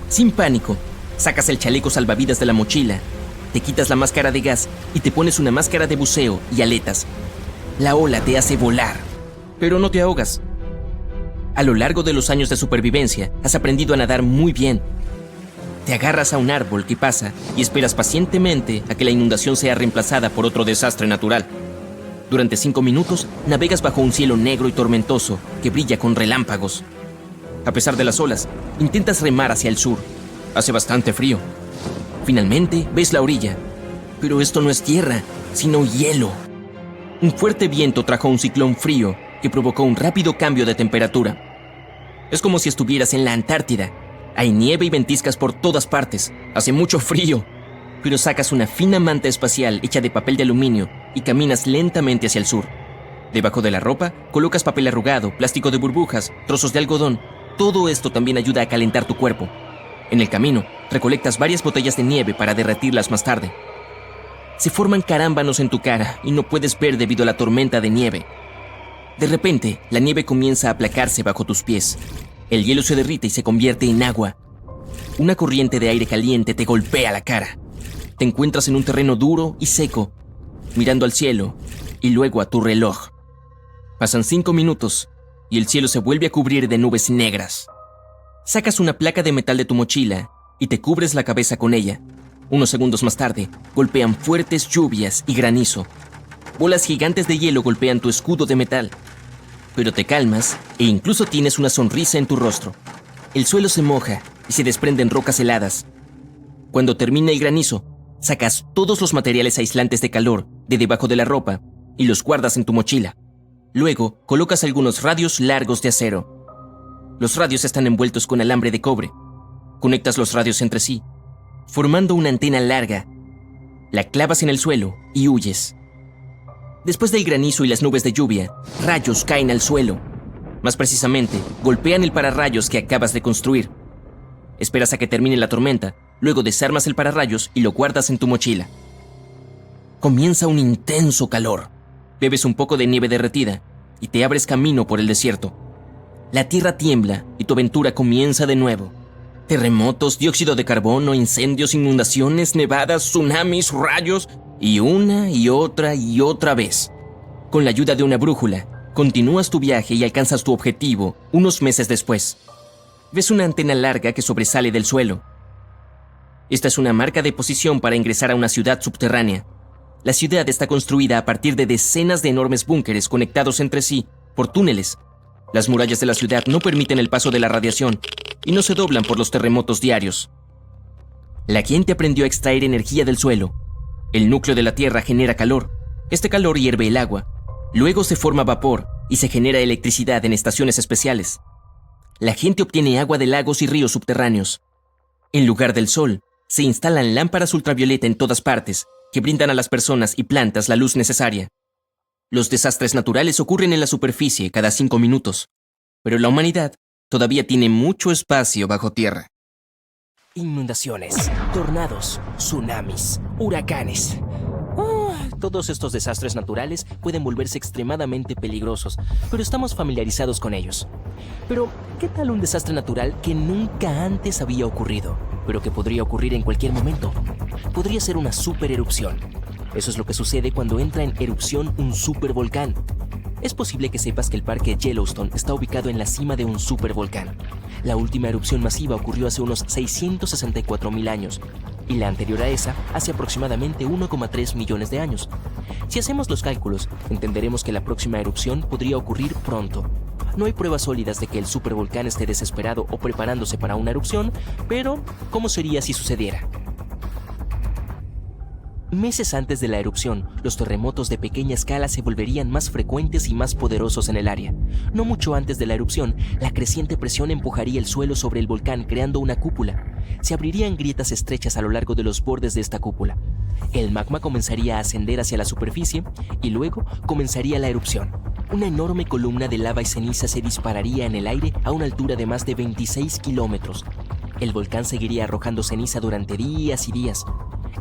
Sin pánico, sacas el chaleco salvavidas de la mochila, te quitas la máscara de gas y te pones una máscara de buceo y aletas. La ola te hace volar, pero no te ahogas. A lo largo de los años de supervivencia, has aprendido a nadar muy bien. Te agarras a un árbol que pasa y esperas pacientemente a que la inundación sea reemplazada por otro desastre natural. Durante 5 minutos, navegas bajo un cielo negro y tormentoso que brilla con relámpagos. A pesar de las olas, intentas remar hacia el sur. Hace bastante frío. Finalmente, ves la orilla. Pero esto no es tierra, sino hielo. Un fuerte viento trajo un ciclón frío que provocó un rápido cambio de temperatura. Es como si estuvieras en la Antártida. Hay nieve y ventiscas por todas partes. Hace mucho frío. Pero sacas una fina manta espacial hecha de papel de aluminio y caminas lentamente hacia el sur. Debajo de la ropa, colocas papel arrugado, plástico de burbujas, trozos de algodón. Todo esto también ayuda a calentar tu cuerpo. En el camino, recolectas varias botellas de nieve para derretirlas más tarde. Se forman carámbanos en tu cara y no puedes ver debido a la tormenta de nieve. De repente, la nieve comienza a aplacarse bajo tus pies. El hielo se derrite y se convierte en agua. Una corriente de aire caliente te golpea la cara. Te encuentras en un terreno duro y seco, mirando al cielo y luego a tu reloj. Pasan 5 minutos y el cielo se vuelve a cubrir de nubes negras. Sacas una placa de metal de tu mochila y te cubres la cabeza con ella. Unos segundos más tarde, golpean fuertes lluvias y granizo. Bolas gigantes de hielo golpean tu escudo de metal. Pero te calmas e incluso tienes una sonrisa en tu rostro. El suelo se moja y se desprenden rocas heladas. Cuando termina el granizo, sacas todos los materiales aislantes de calor de debajo de la ropa y los guardas en tu mochila. Luego, colocas algunos radios largos de acero. Los radios están envueltos con alambre de cobre. Conectas los radios entre sí, formando una antena larga. La clavas en el suelo y huyes. Después del granizo y las nubes de lluvia, rayos caen al suelo. Más precisamente, golpean el pararrayos que acabas de construir. Esperas a que termine la tormenta, luego desarmas el pararrayos y lo guardas en tu mochila. Comienza un intenso calor. Bebes un poco de nieve derretida y te abres camino por el desierto. La tierra tiembla y tu aventura comienza de nuevo. Terremotos, dióxido de carbono, incendios, inundaciones, nevadas, tsunamis, rayos y una y otra vez. Con la ayuda de una brújula, continúas tu viaje y alcanzas tu objetivo unos meses después. Ves una antena larga que sobresale del suelo. Esta es una marca de posición para ingresar a una ciudad subterránea. La ciudad está construida a partir de decenas de enormes búnkeres conectados entre sí por túneles. Las murallas de la ciudad no permiten el paso de la radiación y no se doblan por los terremotos diarios. La gente aprendió a extraer energía del suelo. El núcleo de la Tierra genera calor. Este calor hierve el agua. Luego se forma vapor y se genera electricidad en estaciones especiales. La gente obtiene agua de lagos y ríos subterráneos. En lugar del sol, se instalan lámparas ultravioleta en todas partes que brindan a las personas y plantas la luz necesaria. Los desastres naturales ocurren en la superficie cada 5 minutos, pero la humanidad todavía tiene mucho espacio bajo tierra. Inundaciones, tornados, tsunamis, huracanes. Todos estos desastres naturales pueden volverse extremadamente peligrosos, pero estamos familiarizados con ellos. Pero, ¿qué tal un desastre natural que nunca antes había ocurrido, pero que podría ocurrir en cualquier momento? Podría ser una supererupción. Eso es lo que sucede cuando entra en erupción un supervolcán. Es posible que sepas que el parque Yellowstone está ubicado en la cima de un supervolcán. La última erupción masiva ocurrió hace unos 664.000 años, y la anterior a esa hace aproximadamente 1,3 millones de años. Si hacemos los cálculos, entenderemos que la próxima erupción podría ocurrir pronto. No hay pruebas sólidas de que el supervolcán esté desesperado o preparándose para una erupción, pero ¿cómo sería si sucediera? Meses antes de la erupción, los terremotos de pequeña escala se volverían más frecuentes y más poderosos en el área. No mucho antes de la erupción, la creciente presión empujaría el suelo sobre el volcán creando una cúpula. Se abrirían grietas estrechas a lo largo de los bordes de esta cúpula. El magma comenzaría a ascender hacia la superficie y luego comenzaría la erupción. Una enorme columna de lava y ceniza se dispararía en el aire a una altura de más de 26 kilómetros. El volcán seguiría arrojando ceniza durante días y días.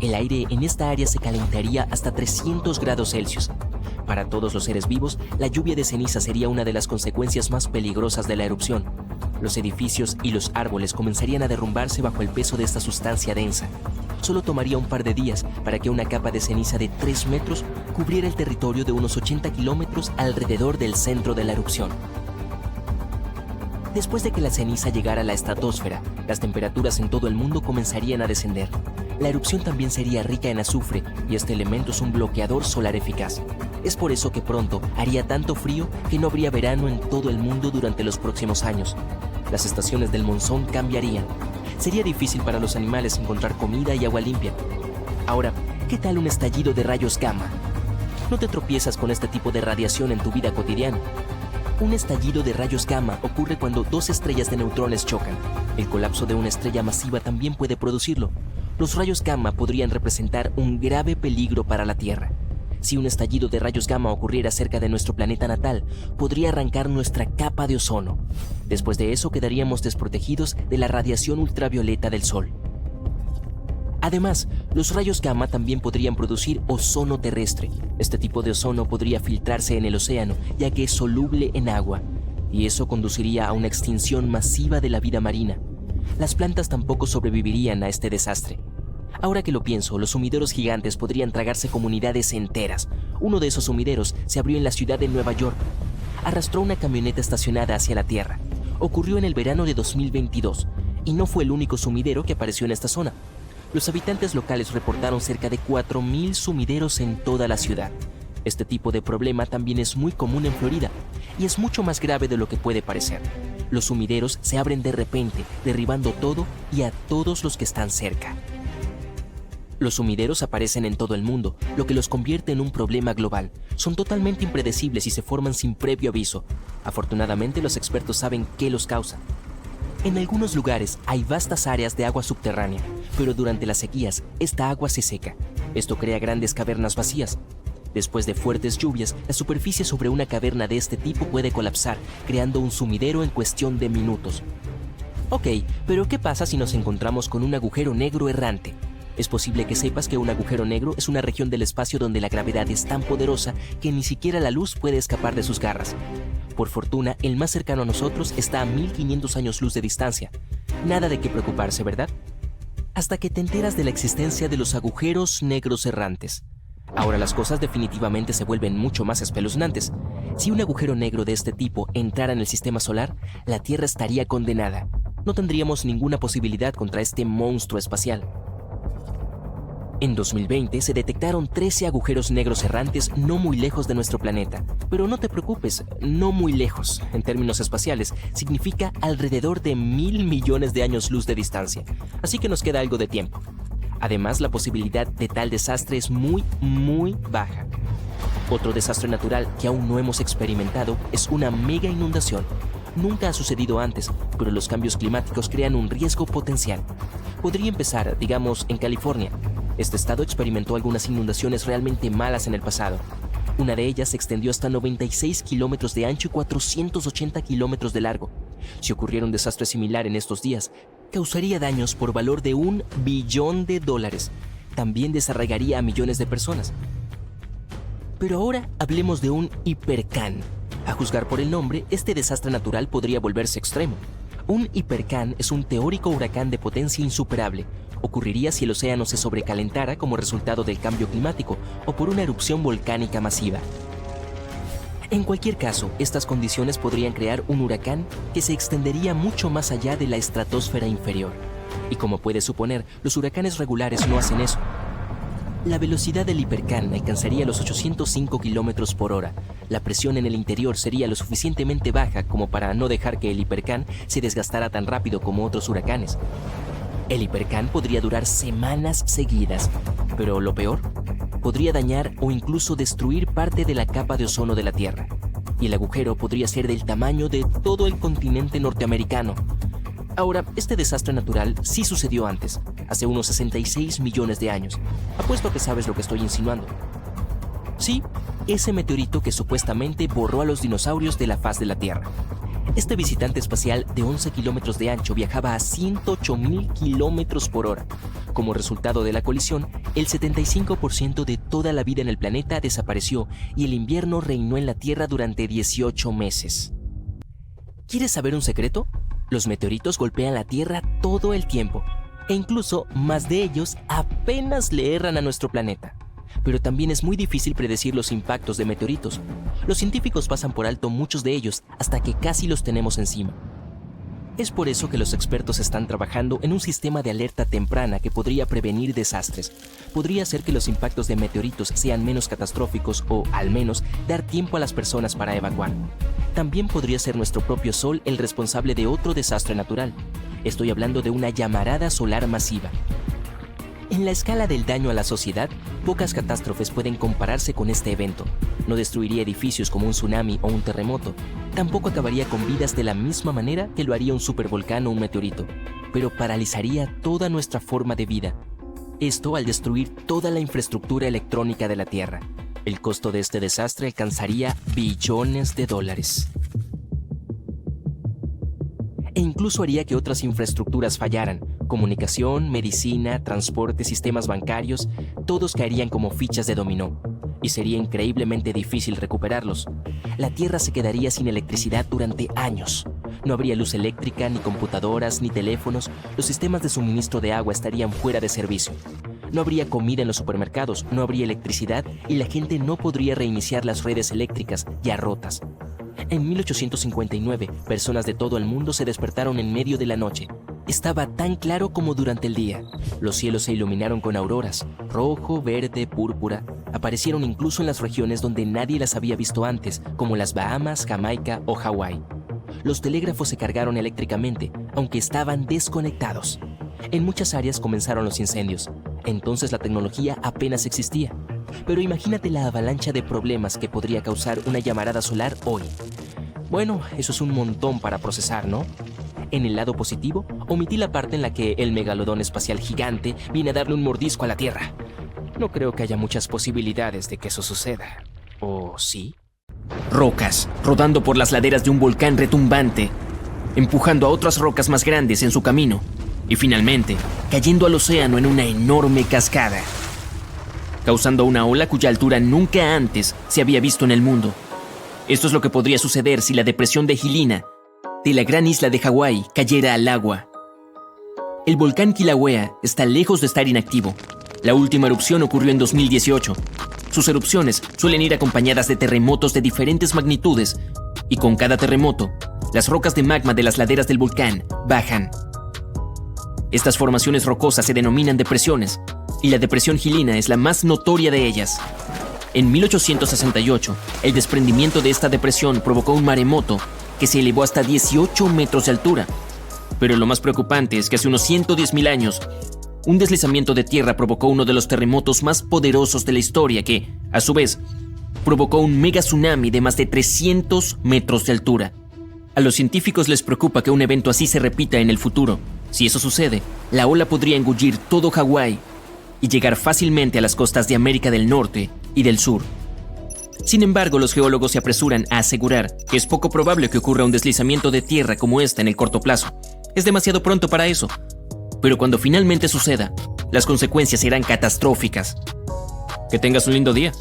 El aire en esta área se calentaría hasta 300 grados Celsius. Para todos los seres vivos, la lluvia de ceniza sería una de las consecuencias más peligrosas de la erupción. Los edificios y los árboles comenzarían a derrumbarse bajo el peso de esta sustancia densa. Solo tomaría un par de días para que una capa de ceniza de 3 metros cubriera el territorio de unos 80 kilómetros alrededor del centro de la erupción. Después de que la ceniza llegara a la estratosfera, las temperaturas en todo el mundo comenzarían a descender. La erupción también sería rica en azufre y este elemento es un bloqueador solar eficaz. Es por eso que pronto haría tanto frío que no habría verano en todo el mundo durante los próximos años. Las estaciones del monzón cambiarían. Sería difícil para los animales encontrar comida y agua limpia. Ahora, ¿qué tal un estallido de rayos gamma? No te tropiezas con este tipo de radiación en tu vida cotidiana. Un estallido de rayos gamma ocurre cuando 2 estrellas de neutrones chocan. El colapso de una estrella masiva también puede producirlo. Los rayos gamma podrían representar un grave peligro para la Tierra. Si un estallido de rayos gamma ocurriera cerca de nuestro planeta natal, podría arrancar nuestra capa de ozono. Después de eso quedaríamos desprotegidos de la radiación ultravioleta del Sol. Además, los rayos gamma también podrían producir ozono terrestre. Este tipo de ozono podría filtrarse en el océano, ya que es soluble en agua, y eso conduciría a una extinción masiva de la vida marina. Las plantas tampoco sobrevivirían a este desastre. Ahora que lo pienso, los sumideros gigantes podrían tragarse comunidades enteras. Uno de esos sumideros se abrió en la ciudad de Nueva York. Arrastró una camioneta estacionada hacia la Tierra. Ocurrió en el verano de 2022, y no fue el único sumidero que apareció en esta zona. Los habitantes locales reportaron cerca de 4,000 sumideros en toda la ciudad. Este tipo de problema también es muy común en Florida, y es mucho más grave de lo que puede parecer. Los sumideros se abren de repente, derribando todo y a todos los que están cerca. Los sumideros aparecen en todo el mundo, lo que los convierte en un problema global. Son totalmente impredecibles y se forman sin previo aviso. Afortunadamente, los expertos saben qué los causa. En algunos lugares hay vastas áreas de agua subterránea, pero durante las sequías, esta agua se seca. Esto crea grandes cavernas vacías. Después de fuertes lluvias, la superficie sobre una caverna de este tipo puede colapsar, creando un sumidero en cuestión de minutos. Ok, pero ¿qué pasa si nos encontramos con un agujero negro errante? Es posible que sepas que un agujero negro es una región del espacio donde la gravedad es tan poderosa que ni siquiera la luz puede escapar de sus garras. Por fortuna, el más cercano a nosotros está a 1500 años luz de distancia. Nada de qué preocuparse, ¿verdad? Hasta que te enteras de la existencia de los agujeros negros errantes. Ahora las cosas definitivamente se vuelven mucho más espeluznantes. Si un agujero negro de este tipo entrara en el sistema solar, la Tierra estaría condenada. No tendríamos ninguna posibilidad contra este monstruo espacial. En 2020 se detectaron 13 agujeros negros errantes no muy lejos de nuestro planeta. Pero no te preocupes, no muy lejos, en términos espaciales, significa alrededor de 1,000 millones de años luz de distancia. Así que nos queda algo de tiempo. Además, la posibilidad de tal desastre es muy baja. Otro desastre natural que aún no hemos experimentado es una mega inundación. Nunca ha sucedido antes, pero los cambios climáticos crean un riesgo potencial. Podría empezar, digamos, en California. Este estado experimentó algunas inundaciones realmente malas en el pasado. Una de ellas se extendió hasta 96 kilómetros de ancho y 480 kilómetros de largo. Si ocurriera un desastre similar en estos días, causaría daños por valor de $1 billón. También desarraigaría a millones de personas. Pero ahora hablemos de un hipercán. A juzgar por el nombre, este desastre natural podría volverse extremo. Un hipercán es un teórico huracán de potencia insuperable. Ocurriría si el océano se sobrecalentara como resultado del cambio climático o por una erupción volcánica masiva. En cualquier caso, estas condiciones podrían crear un huracán que se extendería mucho más allá de la estratosfera inferior. Y como puedes suponer, los huracanes regulares no hacen eso. La velocidad del hipercán alcanzaría los 805 kilómetros por hora. La presión en el interior sería lo suficientemente baja como para no dejar que el hipercán se desgastara tan rápido como otros huracanes. El hipercán podría durar semanas seguidas, pero lo peor, podría dañar o incluso destruir parte de la capa de ozono de la Tierra. Y el agujero podría ser del tamaño de todo el continente norteamericano. Ahora, este desastre natural sí sucedió antes, hace unos 66 millones de años. Apuesto a que sabes lo que estoy insinuando. Sí, ese meteorito que supuestamente borró a los dinosaurios de la faz de la Tierra. Este visitante espacial de 11 kilómetros de ancho viajaba a 108,000 kilómetros por hora. Como resultado de la colisión, el 75% de toda la vida en el planeta desapareció y el invierno reinó en la Tierra durante 18 meses. ¿Quieres saber un secreto? Los meteoritos golpean la Tierra todo el tiempo, e incluso más de ellos apenas le erran a nuestro planeta. Pero también es muy difícil predecir los impactos de meteoritos. Los científicos pasan por alto muchos de ellos hasta que casi los tenemos encima. Es por eso que los expertos están trabajando en un sistema de alerta temprana que podría prevenir desastres. Podría hacer que los impactos de meteoritos sean menos catastróficos o, al menos, dar tiempo a las personas para evacuar. También podría ser nuestro propio Sol el responsable de otro desastre natural. Estoy hablando de una llamarada solar masiva. En la escala del daño a la sociedad, pocas catástrofes pueden compararse con este evento. No destruiría edificios como un tsunami o un terremoto. Tampoco acabaría con vidas de la misma manera que lo haría un supervolcán o un meteorito. Pero paralizaría toda nuestra forma de vida. Esto al destruir toda la infraestructura electrónica de la Tierra. El costo de este desastre alcanzaría $billones. e incluso haría que otras infraestructuras fallaran. Comunicación, medicina, transporte, sistemas bancarios, todos caerían como fichas de dominó. Y sería increíblemente difícil recuperarlos. La Tierra se quedaría sin electricidad durante años. No habría luz eléctrica, ni computadoras, ni teléfonos. Los sistemas de suministro de agua estarían fuera de servicio. No habría comida en los supermercados, no habría electricidad y la gente no podría reiniciar las redes eléctricas ya rotas. En 1859, personas de todo el mundo se despertaron en medio de la noche. Estaba tan claro como durante el día. Los cielos se iluminaron con auroras, rojo, verde, púrpura. Aparecieron incluso en las regiones donde nadie las había visto antes, como las Bahamas, Jamaica o Hawái. Los telégrafos se cargaron eléctricamente, aunque estaban desconectados. En muchas áreas comenzaron los incendios. Entonces la tecnología apenas existía. Pero imagínate la avalancha de problemas que podría causar una llamarada solar hoy. Bueno, eso es un montón para procesar, ¿no? En el lado positivo, omití la parte en la que el megalodón espacial gigante viene a darle un mordisco a la Tierra. No creo que haya muchas posibilidades de que eso suceda. ¿O sí? Rocas, rodando por las laderas de un volcán retumbante, empujando a otras rocas más grandes en su camino, y finalmente, cayendo al océano en una enorme cascada, causando una ola cuya altura nunca antes se había visto en el mundo. Esto es lo que podría suceder si la depresión de Helena, de la gran isla de Hawái, cayera al agua. El volcán Kilauea está lejos de estar inactivo. La última erupción ocurrió en 2018. Sus erupciones suelen ir acompañadas de terremotos de diferentes magnitudes, y con cada terremoto, las rocas de magma de las laderas del volcán bajan. Estas formaciones rocosas se denominan depresiones, y la depresión Helena es la más notoria de ellas. En 1868, el desprendimiento de esta depresión provocó un maremoto que se elevó hasta 18 metros de altura. Pero lo más preocupante es que hace unos 110.000 años, un deslizamiento de tierra provocó uno de los terremotos más poderosos de la historia que, a su vez, provocó un mega tsunami de más de 300 metros de altura. A los científicos les preocupa que un evento así se repita en el futuro. Si eso sucede, la ola podría engullir todo Hawái y llegar fácilmente a las costas de América del Norte y del Sur. Sin embargo, los geólogos se apresuran a asegurar que es poco probable que ocurra un deslizamiento de tierra como este en el corto plazo. Es demasiado pronto para eso. Pero cuando finalmente suceda, las consecuencias serán catastróficas. Que tengas un lindo día.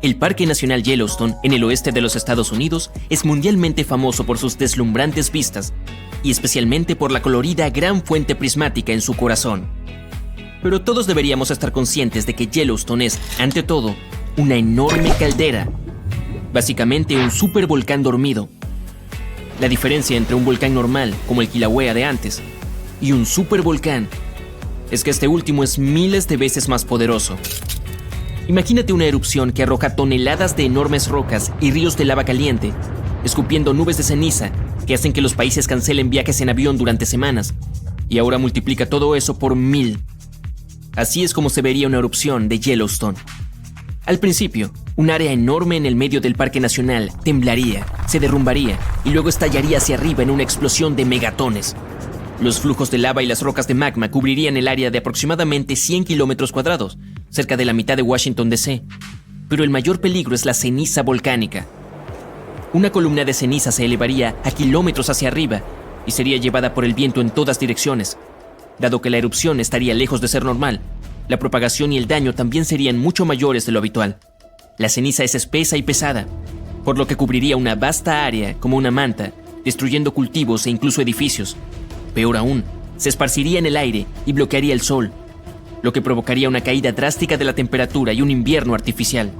El Parque Nacional Yellowstone, en el oeste de los Estados Unidos, es mundialmente famoso por sus deslumbrantes vistas y especialmente por la colorida gran fuente prismática en su corazón. Pero todos deberíamos estar conscientes de que Yellowstone es, ante todo, una enorme caldera, básicamente un supervolcán dormido. La diferencia entre un volcán normal, como el Kilauea de antes, y un supervolcán es que este último es miles de veces más poderoso. Imagínate una erupción que arroja toneladas de enormes rocas y ríos de lava caliente, escupiendo nubes de ceniza que hacen que los países cancelen viajes en avión durante semanas, y ahora multiplica todo eso por 1000. Así es como se vería una erupción de Yellowstone. Al principio, un área enorme en el medio del Parque Nacional temblaría, se derrumbaría y luego estallaría hacia arriba en una explosión de megatones. Los flujos de lava y las rocas de magma cubrirían el área de aproximadamente 100 kilómetros cuadrados, cerca de la mitad de Washington, D.C. Pero el mayor peligro es la ceniza volcánica. Una columna de ceniza se elevaría a kilómetros hacia arriba y sería llevada por el viento en todas direcciones. Dado que la erupción estaría lejos de ser normal, la propagación y el daño también serían mucho mayores de lo habitual. La ceniza es espesa y pesada, por lo que cubriría una vasta área como una manta, destruyendo cultivos e incluso edificios. Peor aún, se esparciría en el aire y bloquearía el sol, lo que provocaría una caída drástica de la temperatura y un invierno artificial.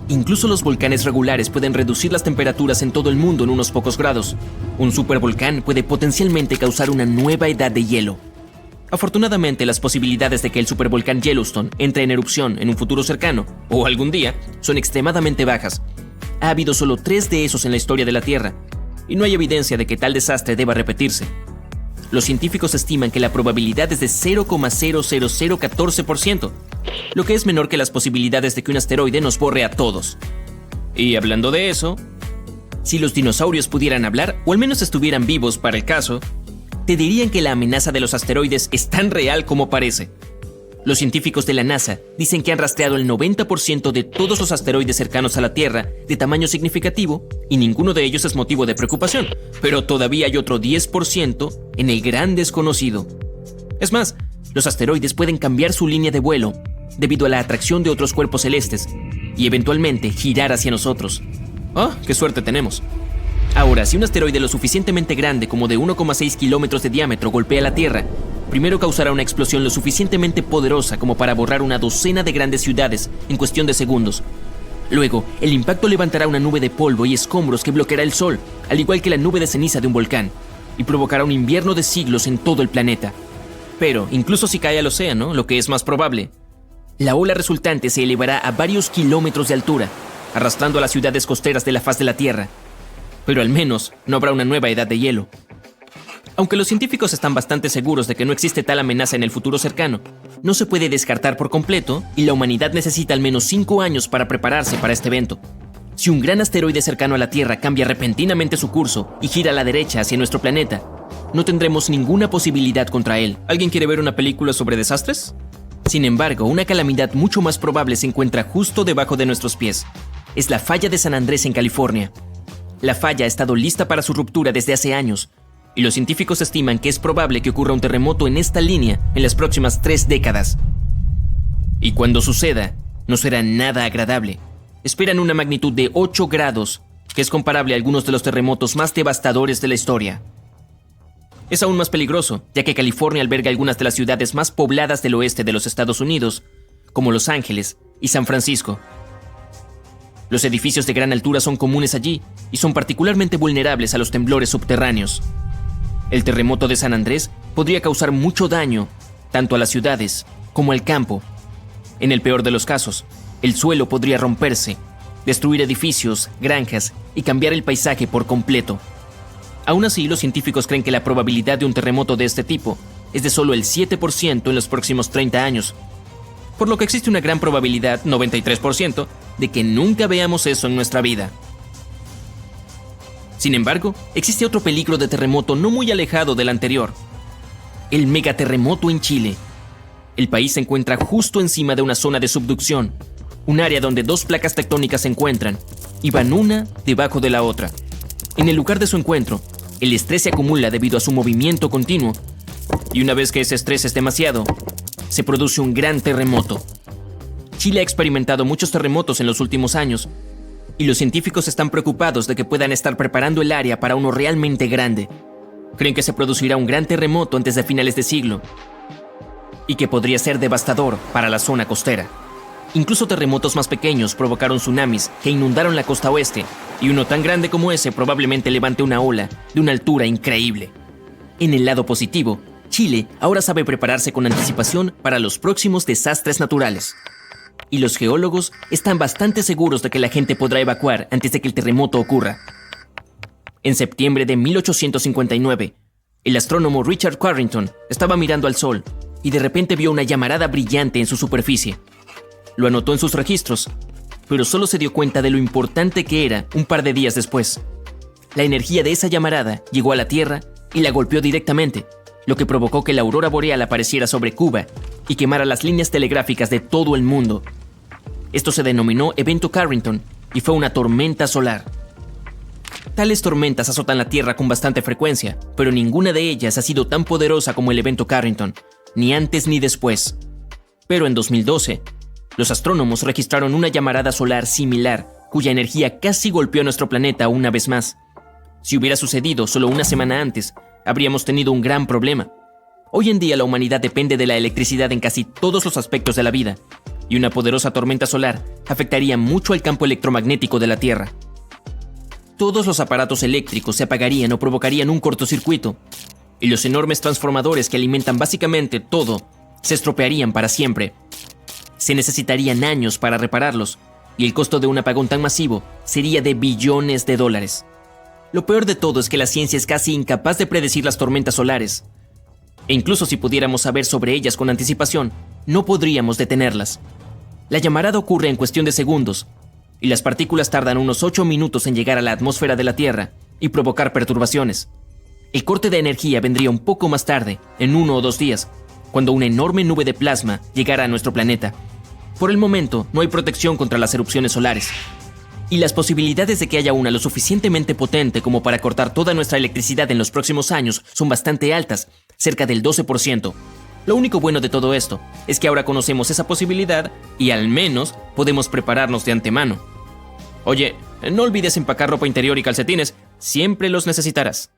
Incluso los volcanes regulares pueden reducir las temperaturas en todo el mundo en unos pocos grados. Un supervolcán puede potencialmente causar una nueva edad de hielo. Afortunadamente, las posibilidades de que el supervolcán Yellowstone entre en erupción en un futuro cercano, o algún día, son extremadamente bajas. Ha habido solo 3 de esos en la historia de la Tierra, y no hay evidencia de que tal desastre deba repetirse. Los científicos estiman que la probabilidad es de 0,00014%, lo que es menor que las posibilidades de que un asteroide nos borre a todos. Y hablando de eso, si los dinosaurios pudieran hablar, o al menos estuvieran vivos para el caso, te dirían que la amenaza de los asteroides es tan real como parece. Los científicos de la NASA dicen que han rastreado el 90% de todos los asteroides cercanos a la Tierra de tamaño significativo y ninguno de ellos es motivo de preocupación, pero todavía hay otro 10% en el gran desconocido. Es más, los asteroides pueden cambiar su línea de vuelo debido a la atracción de otros cuerpos celestes y eventualmente girar hacia nosotros. ¡Oh, qué suerte tenemos! Ahora, si un asteroide lo suficientemente grande como de 1,6 kilómetros de diámetro golpea la Tierra, primero causará una explosión lo suficientemente poderosa como para borrar una docena de grandes ciudades en cuestión de segundos. Luego, el impacto levantará una nube de polvo y escombros que bloqueará el sol, al igual que la nube de ceniza de un volcán, y provocará un invierno de siglos en todo el planeta. Pero, incluso si cae al océano, lo que es más probable, la ola resultante se elevará a varios kilómetros de altura, arrastrando a las ciudades costeras de la faz de la Tierra. Pero al menos no habrá una nueva edad de hielo. Aunque los científicos están bastante seguros de que no existe tal amenaza en el futuro cercano, no se puede descartar por completo y la humanidad necesita al menos 5 años para prepararse para este evento. Si un gran asteroide cercano a la Tierra cambia repentinamente su curso y gira a la derecha hacia nuestro planeta, no tendremos ninguna posibilidad contra él. ¿Alguien quiere ver una película sobre desastres? Sin embargo, una calamidad mucho más probable se encuentra justo debajo de nuestros pies. Es la falla de San Andrés en California. La falla ha estado lista para su ruptura desde hace años, y los científicos estiman que es probable que ocurra un terremoto en esta línea en las próximas 3 décadas. Y cuando suceda, no será nada agradable. Esperan una magnitud de 8 grados, que es comparable a algunos de los terremotos más devastadores de la historia. Es aún más peligroso, ya que California alberga algunas de las ciudades más pobladas del oeste de los Estados Unidos, como Los Ángeles y San Francisco. Los edificios de gran altura son comunes allí y son particularmente vulnerables a los temblores subterráneos. El terremoto de San Andrés podría causar mucho daño, tanto a las ciudades como al campo. En el peor de los casos, el suelo podría romperse, destruir edificios, granjas y cambiar el paisaje por completo. Aún así, los científicos creen que la probabilidad de un terremoto de este tipo es de solo el 7% en los próximos 30 años, por lo que existe una gran probabilidad, 93%, de que nunca veamos eso en nuestra vida. Sin embargo, existe otro peligro de terremoto no muy alejado del anterior: el megaterremoto en Chile. El país se encuentra justo encima de una zona de subducción, un área donde 2 placas tectónicas se encuentran y van una debajo de la otra. En el lugar de su encuentro, el estrés se acumula debido a su movimiento continuo, y una vez que ese estrés es demasiado, se produce un gran terremoto. Chile ha experimentado muchos terremotos en los últimos años, y los científicos están preocupados de que puedan estar preparando el área para uno realmente grande. Creen que se producirá un gran terremoto antes de finales de siglo, y que podría ser devastador para la zona costera. Incluso terremotos más pequeños provocaron tsunamis que inundaron la costa oeste, y uno tan grande como ese probablemente levante una ola de una altura increíble. En el lado positivo, Chile ahora sabe prepararse con anticipación para los próximos desastres naturales. Y los geólogos están bastante seguros de que la gente podrá evacuar antes de que el terremoto ocurra. En septiembre de 1859, el astrónomo Richard Carrington estaba mirando al sol y de repente vio una llamarada brillante en su superficie. Lo anotó en sus registros, pero solo se dio cuenta de lo importante que era un par de días después. La energía de esa llamarada llegó a la Tierra y la golpeó directamente, lo que provocó que la aurora boreal apareciera sobre Cuba y quemara las líneas telegráficas de todo el mundo. Esto se denominó Evento Carrington y fue una tormenta solar. Tales tormentas azotan la Tierra con bastante frecuencia, pero ninguna de ellas ha sido tan poderosa como el Evento Carrington, ni antes ni después. Pero en 2012, los astrónomos registraron una llamarada solar similar, cuya energía casi golpeó a nuestro planeta una vez más. Si hubiera sucedido solo una semana antes, habríamos tenido un gran problema. Hoy en día la humanidad depende de la electricidad en casi todos los aspectos de la vida, y una poderosa tormenta solar afectaría mucho al campo electromagnético de la Tierra. Todos los aparatos eléctricos se apagarían o provocarían un cortocircuito, y los enormes transformadores que alimentan básicamente todo se estropearían para siempre. Se necesitarían años para repararlos, y el costo de un apagón tan masivo sería de billones de dólares. Lo peor de todo es que la ciencia es casi incapaz de predecir las tormentas solares, e incluso si pudiéramos saber sobre ellas con anticipación, no podríamos detenerlas. La llamarada ocurre en cuestión de segundos, y las partículas tardan unos 8 minutos en llegar a la atmósfera de la Tierra y provocar perturbaciones. El corte de energía vendría un poco más tarde, en 1 o 2 días, cuando una enorme nube de plasma llegara a nuestro planeta. Por el momento, no hay protección contra las erupciones solares. Y las posibilidades de que haya una lo suficientemente potente como para cortar toda nuestra electricidad en los próximos años son bastante altas, cerca del 12%. Lo único bueno de todo esto es que ahora conocemos esa posibilidad y al menos podemos prepararnos de antemano. Oye, no olvides empacar ropa interior y calcetines, siempre los necesitarás.